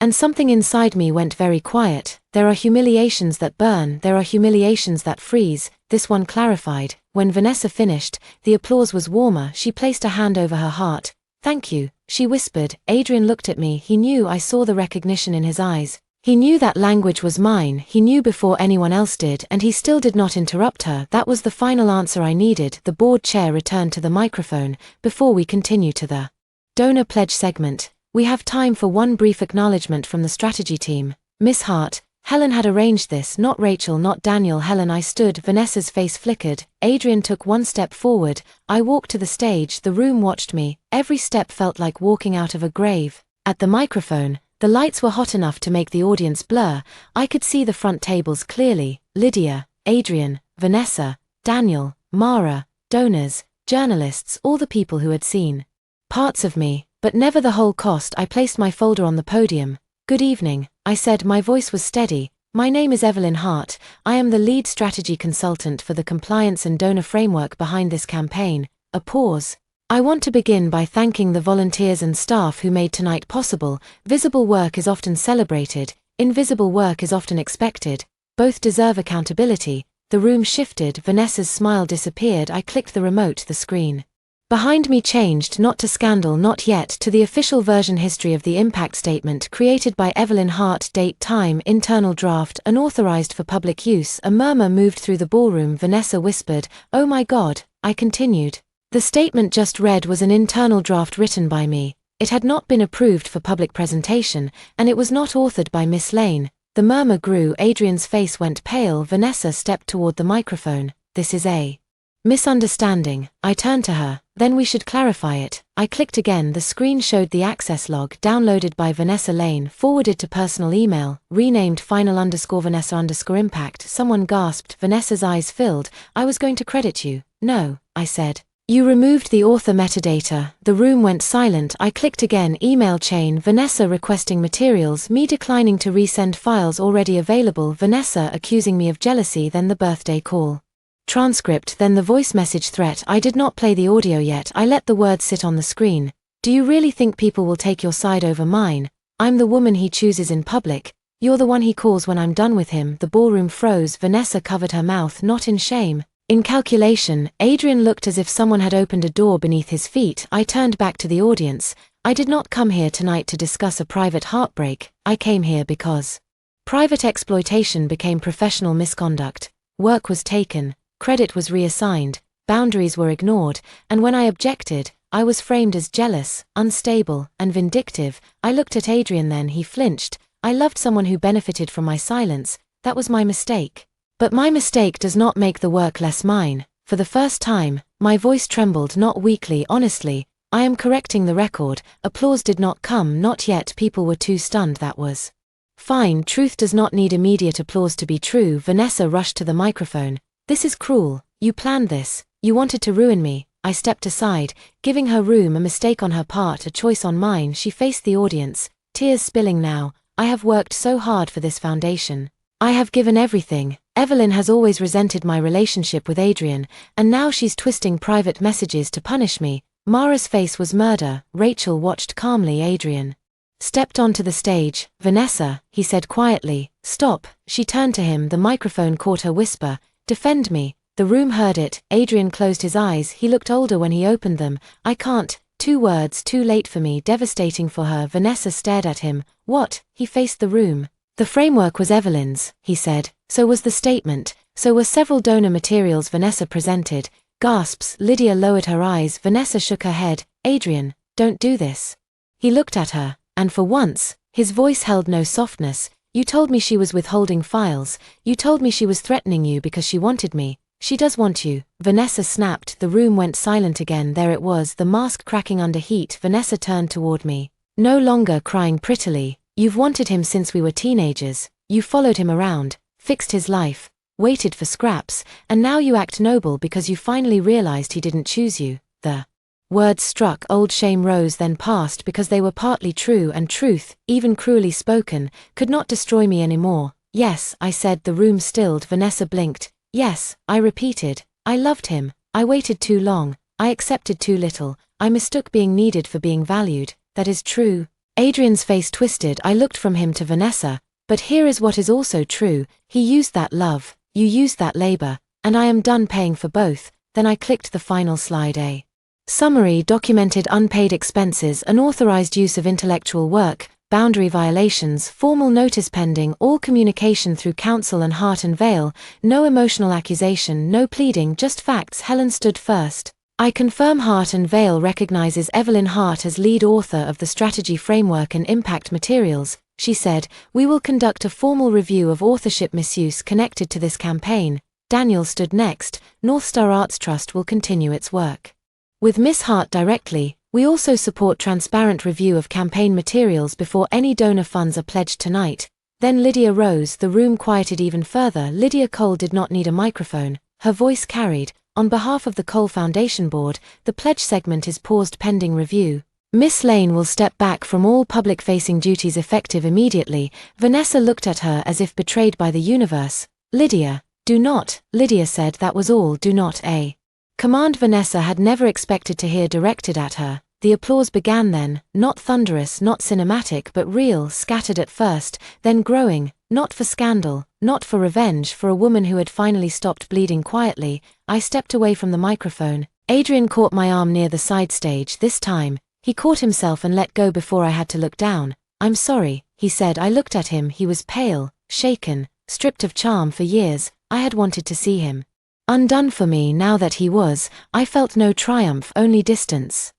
[SPEAKER 1] And something inside me went very quiet. There are humiliations that burn, there are humiliations that freeze. This one clarified. When Vanessa finished, the applause was warmer. She placed a hand over her heart. Thank you, she whispered. Adrian looked at me. He knew. I saw the recognition in his eyes. He knew that language was mine. He knew before anyone else did, and he still did not interrupt her. That was the final answer I needed. The board chair returned to the microphone. Before we continue to the donor pledge segment, we have time for one brief acknowledgement from the strategy team. Miss Hart, Helen had arranged this, not Rachel, not Daniel. Helen. I stood. Vanessa's face flickered. Adrian took one step forward. I walked to the stage. The room watched me. Every step felt like walking out of a grave. At the microphone, the lights were hot enough to make the audience blur. I could see the front tables clearly. Lydia, Adrian, Vanessa, Daniel, Mara, donors, journalists, all the people who had seen parts of me, but never the whole cost. I placed my folder on the podium. Good evening, I said. My voice was steady. My name is Evelyn Hart. I am the lead strategy consultant for the compliance and donor framework behind this campaign. A pause. I want to begin by thanking the volunteers and staff who made tonight possible. Visible work is often celebrated, invisible work is often expected. Both deserve accountability. The room shifted. Vanessa's smile disappeared. I clicked the remote. The screen behind me changed, not to scandal, not yet, to the official version. History of the impact statement created by Evelyn Hart. Date, time, internal draft, unauthorized for public use. A murmur moved through the ballroom. Vanessa whispered, oh my God. I continued. The statement just read was an internal draft written by me. It had not been approved for public presentation, and it was not authored by Miss Lane. The murmur grew. Adrian's face went pale. Vanessa stepped toward the microphone. This is a misunderstanding. I turned to her. Then we should clarify it. I clicked again. The screen showed the access log downloaded by Vanessa Lane, forwarded to personal email, renamed final_Vanessa_impact. Someone gasped. Vanessa's eyes filled. I was going to credit you. No, I said. You removed the author metadata. The room went silent. I clicked again. Email chain. Vanessa requesting materials. Me declining to resend files already available. Vanessa accusing me of jealousy. Then the birthday call transcript. Then the voice message threat. I did not play the audio yet. I let the words sit on the screen. Do you really think people will take your side over mine? I'm the woman he chooses in public. You're the one he calls when I'm done with him. The ballroom froze. Vanessa covered her mouth, not in shame, in calculation. Adrian looked as if someone had opened a door beneath his feet. I turned back to the audience. I did not come here tonight to discuss a private heartbreak. I came here because private exploitation became professional misconduct. Work was taken, credit was reassigned, boundaries were ignored, and when I objected, I was framed as jealous, unstable, and vindictive. I looked at Adrian. Then he flinched. I loved someone who benefited from my silence. That was my mistake. But my mistake does not make the work less mine. For the first time, my voice trembled, not weakly, honestly. I am correcting the record. Applause did not come, not yet. People were too stunned. That was fine. Truth does not need immediate applause to be true. Vanessa rushed to the microphone. This is cruel. You planned this. You wanted to ruin me. I stepped aside, giving her room. A mistake on her part, a choice on mine. She faced the audience, tears spilling now. I have worked so hard for this foundation. I have given everything. Evelyn has always resented my relationship with Adrian, and now she's twisting private messages to punish me. Mara's face was murder. Rachel watched calmly. Adrian stepped onto the stage. Vanessa, he said quietly, stop. She turned to him. The microphone caught her whisper, defend me. The room heard it. Adrian closed his eyes. He looked older when he opened them. I can't. 2 words, too late for me, devastating for her. Vanessa stared at him. What? He faced the room. The framework was Evelyn's, he said. So was the statement. So were several donor materials Vanessa presented. Gasps. Lydia lowered her eyes. Vanessa shook her head. Adrian, don't do this. He looked at her, and for once, his voice held no softness. You told me she was withholding files. You told me she was threatening you because she wanted me. She does want you. Vanessa snapped. The room went silent again. There it was, the mask cracking under heat. Vanessa turned toward me, no longer crying prettily. You've wanted him since we were teenagers. You followed him around, fixed his life, waited for scraps, and now you act noble because you finally realized he didn't choose you. The words struck. Old shame rose then passed because they were partly true, and truth, even cruelly spoken, could not destroy me anymore. Yes, I said. The room stilled. Vanessa blinked. Yes, I repeated. I loved him. I waited too long. I accepted too little. I mistook being needed for being valued. That is true. Adrian's face twisted. I looked from him to Vanessa. But here is what is also true. He used that love. You used that labor. And I am done paying for both. Then I clicked the final slide. A summary documented unpaid expenses, unauthorized use of intellectual work, boundary violations, formal notice pending, all communication through counsel and Hart and Vale, no emotional accusation, no pleading, just facts. Helen stood first. I confirm Hart and Vale recognizes Evelyn Hart as lead author of the strategy framework and impact materials, she said. We will conduct a formal review of authorship misuse connected to this campaign. Daniel stood next. North Star Arts Trust will continue its work with Miss Hart directly. We also support transparent review of campaign materials before any donor funds are pledged tonight. Then Lydia rose. The room quieted even further. Lydia Cole did not need a microphone. Her voice carried. On behalf of the Cole Foundation Board, the pledge segment is paused pending review. Miss Lane will step back from all public-facing duties effective immediately. Vanessa looked at her as if betrayed by the universe. Lydia, do not. Lydia said that was all. Do not. A command Vanessa had never expected to hear directed at her. The applause began then, not thunderous, not cinematic, but real, scattered at first, then growing, not for scandal, not for revenge, for a woman who had finally stopped bleeding quietly. I stepped away from the microphone. Adrian caught my arm near the side stage. This time, he caught himself and let go before I had to look down. I'm sorry, he said. I looked at him. He was pale, shaken, stripped of charm. For years, I had wanted to see him undone. For me, now that he was, I felt no triumph, only distance.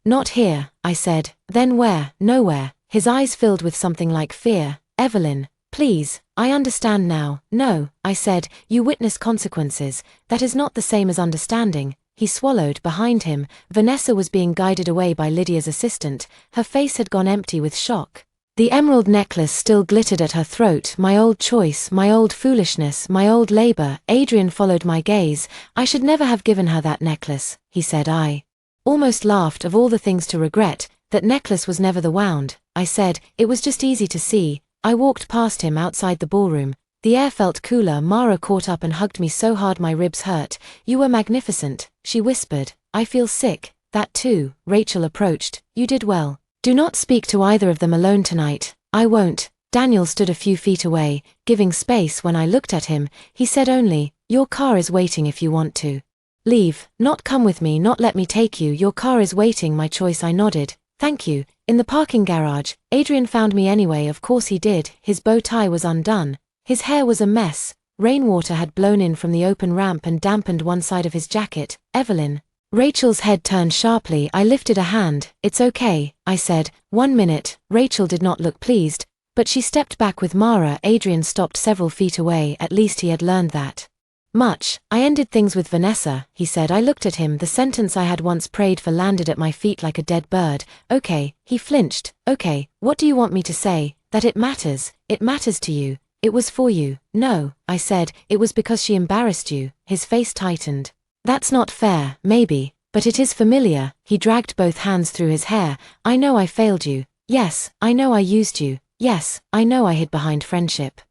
[SPEAKER 1] Not here, I said. Then where? Nowhere. His eyes filled with something like fear. Evelyn, please, I understand now. No, I said, you witness consequences. That is not the same as understanding. He swallowed. Behind him, Vanessa was being guided away by Lydia's assistant. Her face had gone empty with shock. The emerald necklace still glittered at her throat. My old choice, my old foolishness, my old labor. Adrian followed my gaze. I should never have given her that necklace, he said. I almost laughed. Of all the things to regret, that necklace was never the wound. I said, it was just easy to see. I walked past him outside the ballroom. The air felt cooler. Mara caught up and hugged me so hard my ribs hurt. You were magnificent, she whispered. I feel sick. That too. Rachel approached. You did well. Do not speak to either of them alone tonight. I won't. Daniel stood a few feet away, giving space. When I looked at him, he said only, your car is waiting if you want to leave. Not come with me, not let me take you. Your car is waiting. My choice. I nodded. Thank you. In the parking garage. Adrian found me anyway. Of course he did. His bow tie was undone. His hair was a mess. Rainwater had blown in from the open ramp and dampened one side of his jacket. Evelyn. Rachel's head turned sharply. I lifted a hand. It's okay, I said. 1 minute. Rachel did not look pleased, but she stepped back with Mara. Adrian stopped several feet away. At least he had learned that much. I ended things with Vanessa, he said. I looked at him. The sentence I had once prayed for landed at my feet like a dead bird. Okay, he flinched. Okay, what do you want me to say? That it matters. It matters to you. It was for you. No, I said, it was because she embarrassed you. His face tightened. That's not fair, maybe, but it is familiar. He dragged both hands through his hair. I know I failed you. Yes, I know I used you. Yes, I know I hid behind friendship.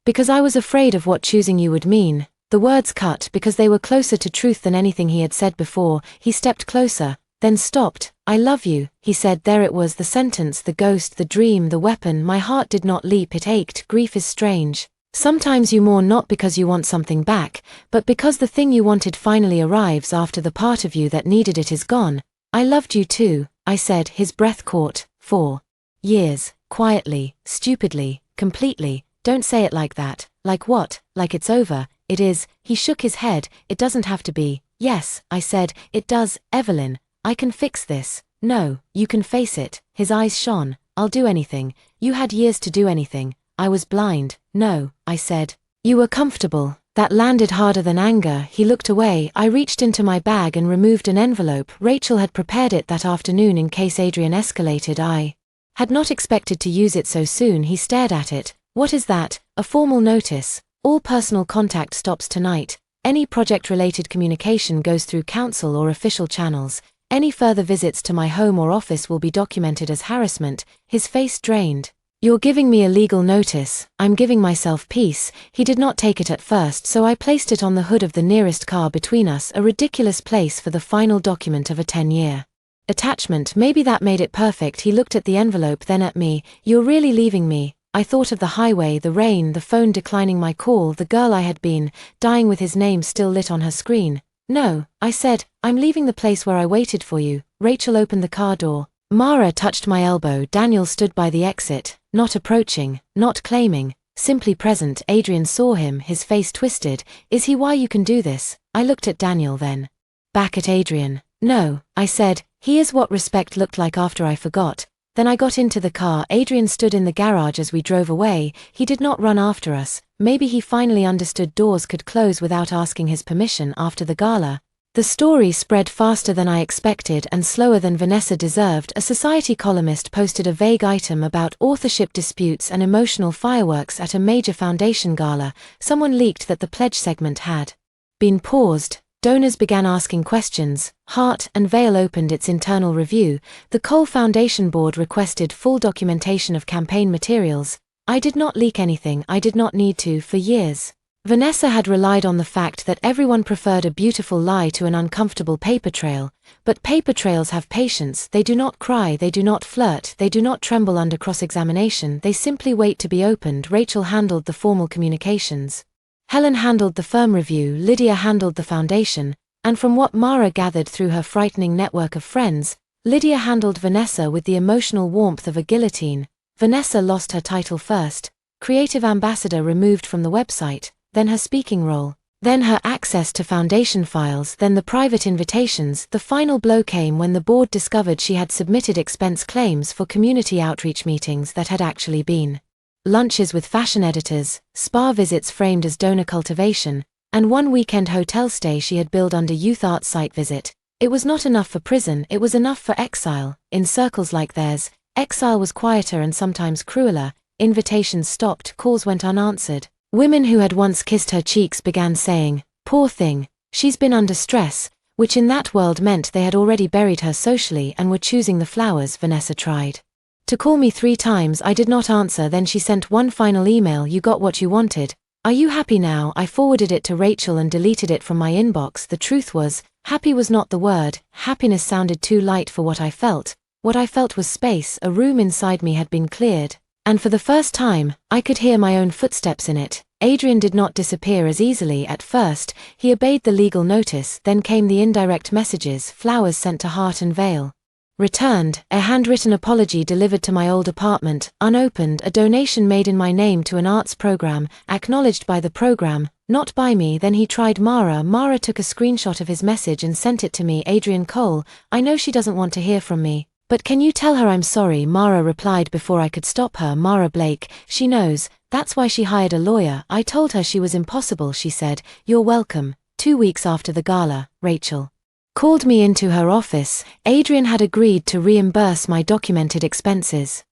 [SPEAKER 1] Because I was afraid of what choosing you would mean. The words cut because they were closer to truth than anything he had said before. He stepped closer. then stopped. I love you, he said. There it was, the sentence, the ghost, the dream, the weapon. My heart did not leap, it ached. Grief is strange. Sometimes you mourn not because you want something back, but because the thing you wanted finally arrives after the part of you that needed it is gone. I loved you too, I said. His breath caught. 4 years, quietly, stupidly, completely. Don't say it like that. Like what? Like it's over. It is. He shook his head. It doesn't have to be. Yes, I said, it does. Evelyn, I can fix this. No, you can face it. His eyes shone. I'll do anything. You had years to do anything. I was blind. No, I said. You were comfortable. That landed harder than anger. He looked away. I reached into my bag and removed an envelope. Rachel had prepared it that afternoon in case Adrian escalated. I had not expected to use it so soon. He stared at it. What is that? A formal notice. All personal contact stops tonight. Any project-related communication goes through council or official channels. Any further visits to my home or office will be documented as harassment. His face drained. You're giving me a legal notice. I'm giving myself peace. He did not take it at first, so I placed it on the hood of the nearest car between us, a ridiculous place for the final document of a 10-year attachment. Maybe that made it perfect. He looked at the envelope, then at me. You're really leaving me? I thought of the highway, the rain, the phone declining my call, the girl I had been dying with, his name still lit on her screen. No, I said, I'm leaving the place where I waited for you. Rachel opened the car door. Mara touched my elbow. Daniel stood by the exit, not approaching, not claiming, simply present. Adrian saw him, his face twisted. Is he why you can do this? I looked at Daniel, then back at Adrian. No, I said, he is what respect looked like after I forgot. Then I got into the car. Adrian stood in the garage as we drove away. He did not run after us. Maybe he finally understood doors could close without asking his permission after the gala. The story spread faster than I expected and slower than Vanessa deserved. A Society columnist posted a vague item about authorship disputes and emotional fireworks at a major foundation gala. Someone leaked that the pledge segment had been paused. Donors began asking questions. Heart and Veil opened its internal review. The Cole Foundation board requested full documentation of campaign materials. I did not leak anything. I did not need to. For years, Vanessa had relied on the fact that everyone preferred a beautiful lie to an uncomfortable paper trail. But paper trails have patience. They do not cry, they do not flirt, they do not tremble under cross-examination. They simply wait to be opened. Rachel handled the formal communications. Helen handled the firm review. Lydia handled the foundation. And from what Mara gathered through her frightening network of friends, Lydia handled Vanessa with the emotional warmth of a guillotine. Vanessa lost her title first, creative ambassador removed from the website, then her speaking role, then her access to foundation files, then the private invitations. The final blow came when the board discovered she had submitted expense claims for community outreach meetings that had actually been lunches with fashion editors, spa visits framed as donor cultivation, and one weekend hotel stay she had billed under youth art site visit. It was not enough for prison, it was enough for exile. In circles like theirs, exile was quieter and sometimes crueler. Invitations stopped, calls went unanswered. Women who had once kissed her cheeks began saying, "Poor thing, she's been under stress," which in that world meant they had already buried her socially and were choosing the flowers. Vanessa tried to call me 3 times. I did not answer. Then she sent one final email. "You got what you wanted. Are you happy now?" I forwarded it to Rachel and deleted it from my inbox. The truth was, happy was not the word. Happiness sounded too light for what I felt. What I felt was space. A room inside me had been cleared, and for the first time, I could hear my own footsteps in it. Adrian did not disappear as easily at first. He obeyed the legal notice. Then came the indirect messages. Flowers sent to Heart and Veil returned, a handwritten apology delivered to my old apartment, unopened, a donation made in my name to an arts program, acknowledged by the program, not by me. Then he tried Mara. Mara took a screenshot of his message and sent it to me. "Adrian Cole, I know she doesn't want to hear from me, but can you tell her I'm sorry?" Mara replied before I could stop her. Mara Blake, she knows, that's why she hired a lawyer. I told her she was impossible. She said, "You're welcome." 2 weeks after the gala, Rachel called me into her office. Adrian had agreed to reimburse my documented expenses.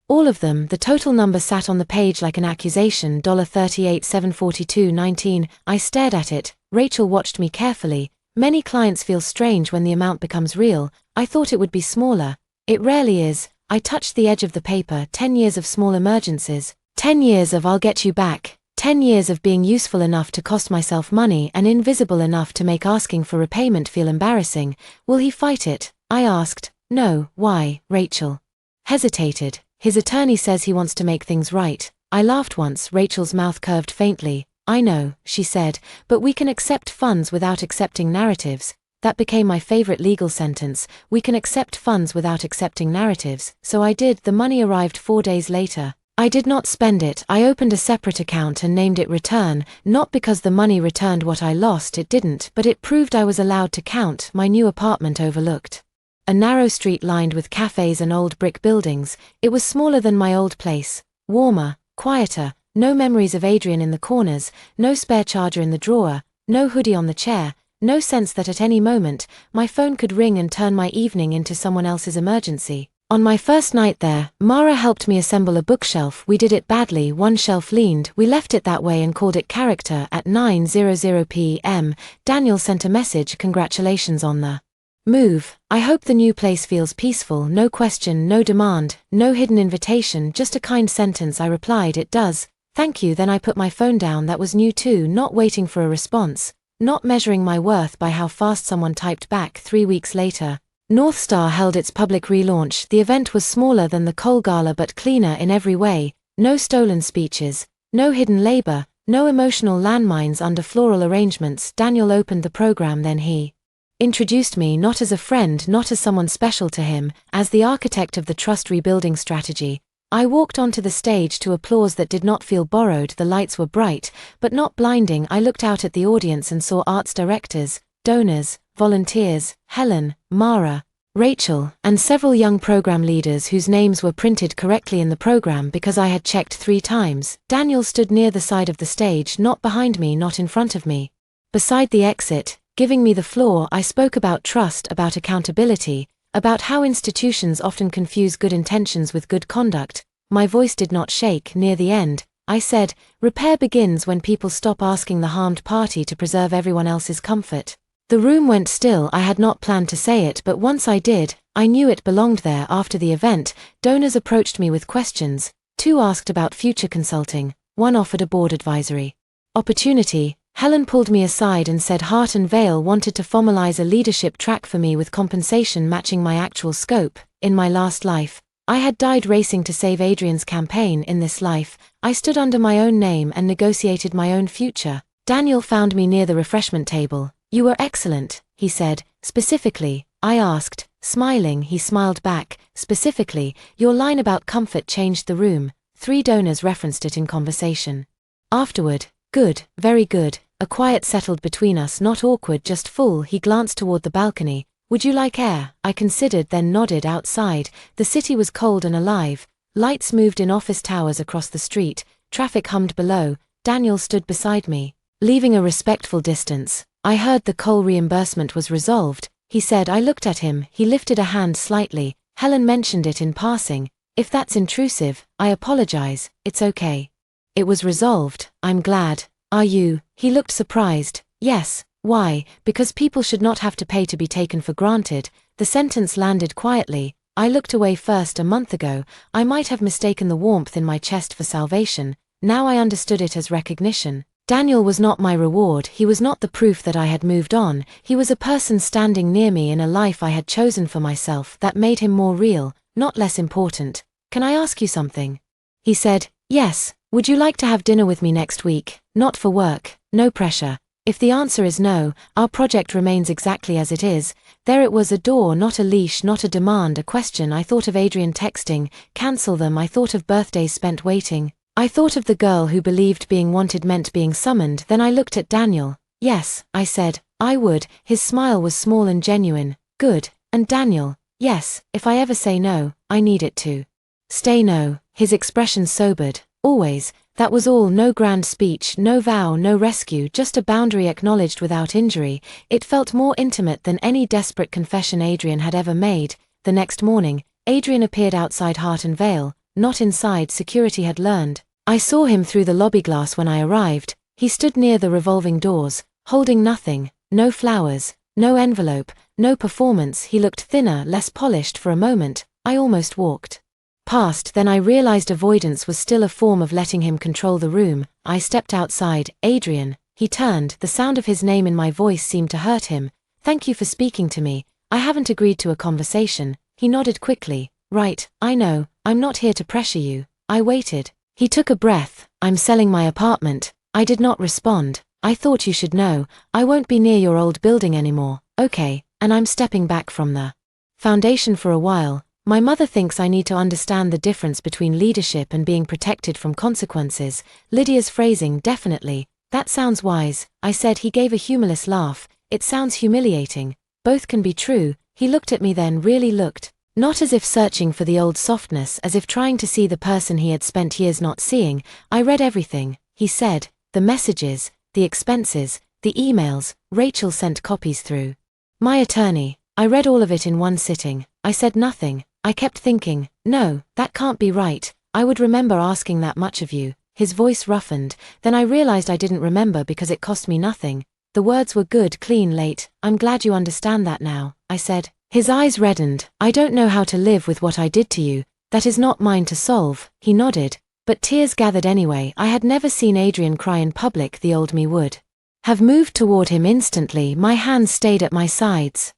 [SPEAKER 1] All of them. The total number sat on the page like an accusation, $38,742.19. I stared at it. Rachel watched me carefully. Many clients feel strange when the amount becomes real. I thought it would be smaller. It rarely is. I touched the edge of the paper. 10 years of small emergencies. 10 years of "I'll get you back." 10 years of being useful enough to cost myself money and invisible enough to make asking for repayment feel embarrassing. Will he fight it? I asked. No, why, Rachel? Hesitated. His attorney says he wants to make things right. I laughed once. Rachel's mouth curved faintly. I know, she said, but we can accept funds without accepting narratives. That became my favorite legal sentence. We can accept funds without accepting narratives. So I did. The money arrived 4 days later. I did not spend it. I opened a separate account and named it Return, not because the money returned what I lost, it didn't, but it proved I was allowed to count. My new apartment overlooked a narrow street lined with cafes and old brick buildings. It was smaller than my old place, warmer, quieter, no memories of Adrian in the corners, no spare charger in the drawer, no hoodie on the chair, no sense that at any moment, my phone could ring and turn my evening into someone else's emergency. On my first night there, Mara helped me assemble a bookshelf. We did it badly. One shelf leaned. We left it that way and called it Character. At 9:00 p.m., Daniel sent a message. Congratulations on the move. I hope the new place feels peaceful. No question, no demand, no hidden invitation, just a kind sentence. I replied, it does. Thank you. Then I put my phone down. That was new too, not waiting for a response, not measuring my worth by how fast someone typed back. 3 weeks later, North Star held its public relaunch. The event was smaller than the Cole Gala but cleaner in every way. No stolen speeches, no hidden labor, no emotional landmines under floral arrangements. Daniel opened the program, then he introduced me not as a friend, not as someone special to him, as the architect of the trust rebuilding strategy. I walked onto the stage to applause that did not feel borrowed. The lights were bright, but not blinding. I looked out at the audience and saw arts directors, donors, volunteers, Helen, Mara, Rachel, and several young program leaders whose names were printed correctly in the program because I had checked 3 times. Daniel stood near the side of the stage, not behind me, not in front of me. Beside the exit, giving me the floor. I spoke about trust, about accountability, about how institutions often confuse good intentions with good conduct. My voice did not shake. Near the end, I said, repair begins when people stop asking the harmed party to preserve everyone else's comfort. The room went still. I had not planned to say it, but once I did, I knew it belonged there. After the event, donors approached me with questions. 2 asked about future consulting, 1 offered a board advisory opportunity. Helen pulled me aside and said Hart and Vale wanted to formalize a leadership track for me with compensation matching my actual scope. In my last life, I had died racing to save Adrian's campaign. In this life, I stood under my own name and negotiated my own future. Daniel found me near the refreshment table. You were excellent, he said. Specifically, I asked, smiling. He smiled back. Specifically, your line about comfort changed the room. 3 donors referenced it in conversation. Afterward, good, very good. A quiet settled between us, not awkward, just full. He glanced toward the balcony. Would you like air? I considered, then nodded. Outside, the city was cold and alive. Lights moved in office towers across the street. Traffic hummed below. Daniel stood beside me, leaving a respectful distance. I heard the coal reimbursement was resolved, he said. I looked at him. He lifted a hand slightly. Helen mentioned it in passing. If that's intrusive, I apologize. It's okay. It was resolved. I'm glad. Are you? He looked surprised. Yes. Why? Because people should not have to pay to be taken for granted. The sentence landed quietly. I looked away first. A month ago, I might have mistaken the warmth in my chest for salvation. Now I understood it as recognition. Daniel was not my reward. He was not the proof that I had moved on. He was a person standing near me in a life I had chosen for myself. That made him more real, not less important. Can I ask you something? He said, yes. Would you like to have dinner with me next week? Not for work, no pressure. If the answer is no, our project remains exactly as it is. There it was, a door, not a leash, not a demand, a question. I thought of Adrian texting, cancel them. I thought of birthdays spent waiting. I thought of the girl who believed being wanted meant being summoned. Then I looked at Daniel. Yes, I said, I would. His smile was small and genuine. Good. And Daniel, yes, if I ever say no, I need it to stay no. His expression sobered. Always. That was all. No grand speech, no vow, no rescue, just a boundary acknowledged without injury. It felt more intimate than any desperate confession Adrian had ever made. The next morning, Adrian appeared outside Hart and Vale, not inside. Security had learned. I saw him through the lobby glass when I arrived. He stood near the revolving doors, holding nothing, no flowers, no envelope, no performance. He looked thinner, less polished. For a moment, I almost walked past. Then I realized avoidance was still a form of letting him control the room. I stepped outside. Adrian. He turned. The sound of his name in my voice seemed to hurt him. Thank you for speaking to me. I haven't agreed to a conversation. He nodded quickly. Right, I know, I'm not here to pressure you. I waited. He took a breath. I'm selling my apartment. I did not respond. I thought you should know, I won't be near your old building anymore. Okay, and I'm stepping back from the foundation for a while. My mother thinks I need to understand the difference between leadership and being protected from consequences. Lydia's phrasing, definitely. That sounds wise, I said. He gave a humorless laugh. It sounds humiliating. Both can be true. He looked at me, then really looked. Not as if searching for the old softness, as if trying to see the person he had spent years not seeing. I read everything, he said. The messages, the expenses, the emails. Rachel sent copies through my attorney. I read all of it in one sitting. I said nothing. I kept thinking, no, that can't be right. I would remember asking that much of you. His voice roughened. Then I realized I didn't remember because it cost me nothing. The words were good, clean, late. I'm glad you understand that now, I said. His eyes reddened. I don't know how to live with what I did to you. That is not mine to solve. He nodded. But tears gathered anyway. I had never seen Adrian cry in public. The old me would have moved toward him instantly. My hands stayed at my sides.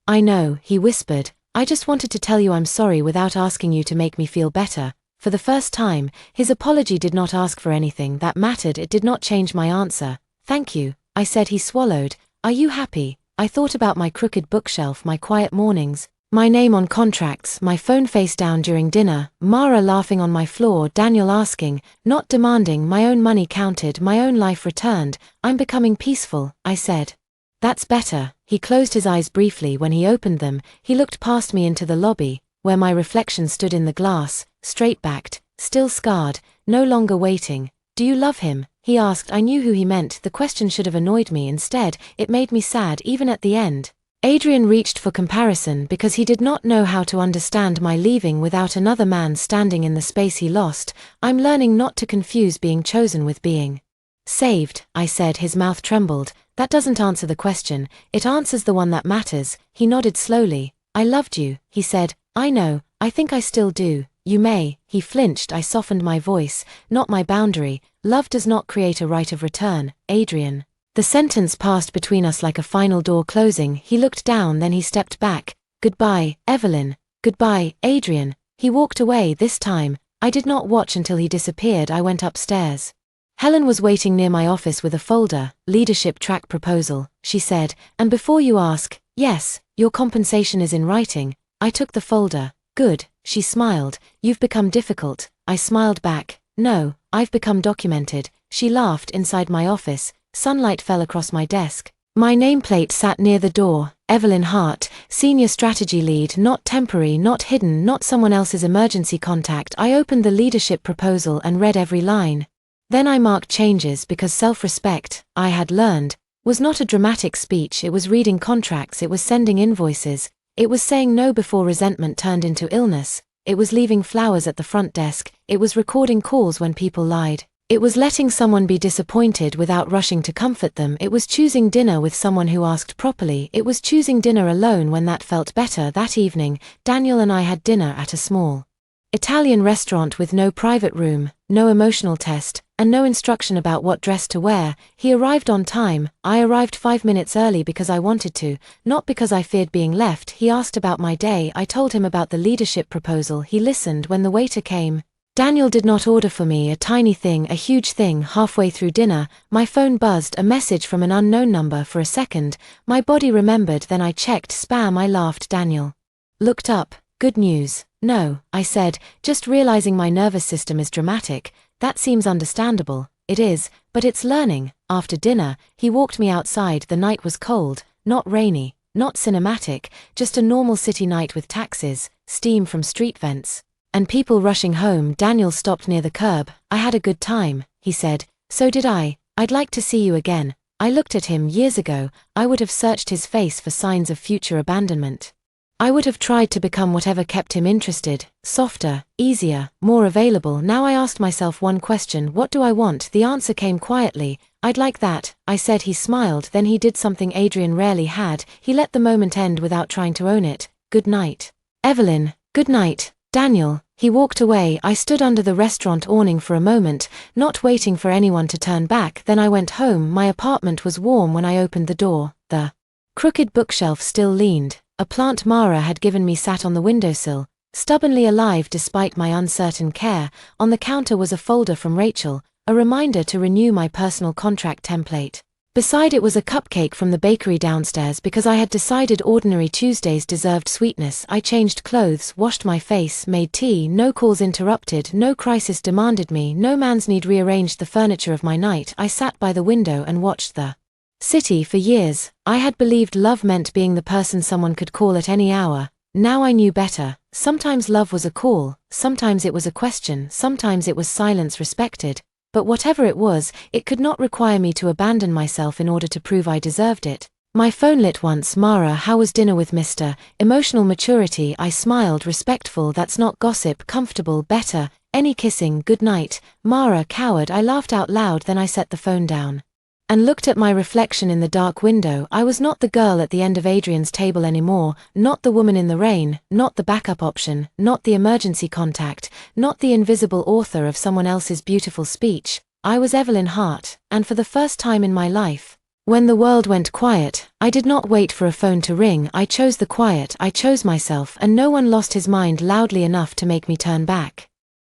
[SPEAKER 1] I know, he whispered. I just wanted to tell you I'm sorry without asking you to make me feel better. For the first time, his apology did not ask for anything that mattered. It did not change my answer. Thank you, I said. He swallowed. Are you happy? I thought about my crooked bookshelf, my quiet mornings, my name on contracts, my phone face down during dinner, Mara laughing on my floor, Daniel asking, not demanding, my own money counted, my own life returned. I'm becoming peaceful, I said. That's better. He closed his eyes briefly. When he opened them, he looked past me into the lobby, where my reflection stood in the glass, straight-backed, still scarred, no longer waiting. Do you love him? He asked. I knew who he meant. The question should have annoyed me. Instead, it made me sad. Even at the end, Adrian reached for comparison because he did not know how to understand my leaving without another man standing in the space he lost. I'm learning not to confuse being chosen with being saved, I said. His mouth trembled. That doesn't answer the question. It answers the one that matters. He nodded slowly. I loved you, he said. I know, I think I still do. You may. He flinched. I softened my voice. Not my boundary. Love does not create a right of return, Adrian. The sentence passed between us like a final door closing. He looked down, then he stepped back. Goodbye, Evelyn. Goodbye, Adrian. He walked away. This time, I did not watch until he disappeared. I went upstairs. Helen was waiting near my office with a folder. Leadership track proposal, she said. And before you ask, yes, your compensation is in writing. I took the folder. Good, she smiled. You've become difficult. I smiled back. No, I've become documented. She laughed. Inside my office, sunlight fell across my desk. My nameplate sat near the door. Evelyn Hart, Senior Strategy Lead, not temporary, not hidden, not someone else's emergency contact. I opened the leadership proposal and read every line. Then I marked changes because self-respect, I had learned, was not a dramatic speech. It was reading contracts. It was sending invoices. It was saying no before resentment turned into illness. It was leaving flowers at the front desk. It was recording calls when people lied. It was letting someone be disappointed without rushing to comfort them. It was choosing dinner with someone who asked properly. It was choosing dinner alone when that felt better. That evening, Daniel and I had dinner at a small Italian restaurant with no private room, no emotional test, and no instruction about what dress to wear. He arrived on time. I arrived 5 minutes early because I wanted to, not because I feared being left. He asked about my day. I told him about the leadership proposal. He listened. When the waiter came, Daniel did not order for me. A tiny thing, a huge thing. Halfway through dinner, my phone buzzed. A message from an unknown number. For a second, my body remembered. Then I checked spam. I laughed. Daniel looked up. Good news. No, I said, just realizing my nervous system is dramatic. That seems understandable. It is, but it's learning. After dinner, he walked me outside. The night was cold, not rainy, not cinematic, just a normal city night with taxis, steam from street vents, and people rushing home. Daniel stopped near the curb. I had a good time, he said. So did I. I'd like to see you again. I looked at him. Years ago, I would have searched his face for signs of future abandonment. I would have tried to become whatever kept him interested, softer, easier, more available. Now I asked myself one question: what do I want? The answer came quietly. I'd like that, I said. He smiled. Then he did something Adrian rarely had. He let the moment end without trying to own it. Good night, Evelyn. Good night, Daniel. He walked away. I stood under the restaurant awning for a moment, not waiting for anyone to turn back. Then I went home. My apartment was warm when I opened the door. The crooked bookshelf still leaned A plant Mara had given me sat on the windowsill, stubbornly alive despite my uncertain care. On the counter was a folder from Rachel, a reminder to renew my personal contract template. Beside it was a cupcake from the bakery downstairs because I had decided ordinary Tuesdays deserved sweetness. I changed clothes, washed my face, made tea, no calls interrupted, no crisis demanded me, no man's need rearranged the furniture of my night. I sat by the window and watched the city. For years, I had believed love meant being the person someone could call at any hour. Now I knew better. Sometimes love was a call, sometimes it was a question, sometimes it was silence respected. But whatever it was, it could not require me to abandon myself in order to prove I deserved it. My phone lit once. Mara, how was dinner with Mr. Emotional Maturity? I smiled. Respectful, that's not gossip. Comfortable, better. Any kissing? Good night. Mara, coward. I laughed out loud, then I set the phone down and looked at my reflection in the dark window. I was not the girl at the end of Adrian's table anymore, not the woman in the rain, not the backup option, not the emergency contact, not the invisible author of someone else's beautiful speech. I was Evelyn Hart, and for the first time in my life, when the world went quiet, I did not wait for a phone to ring. I chose the quiet, I chose myself, and no one lost his mind loudly enough to make me turn back.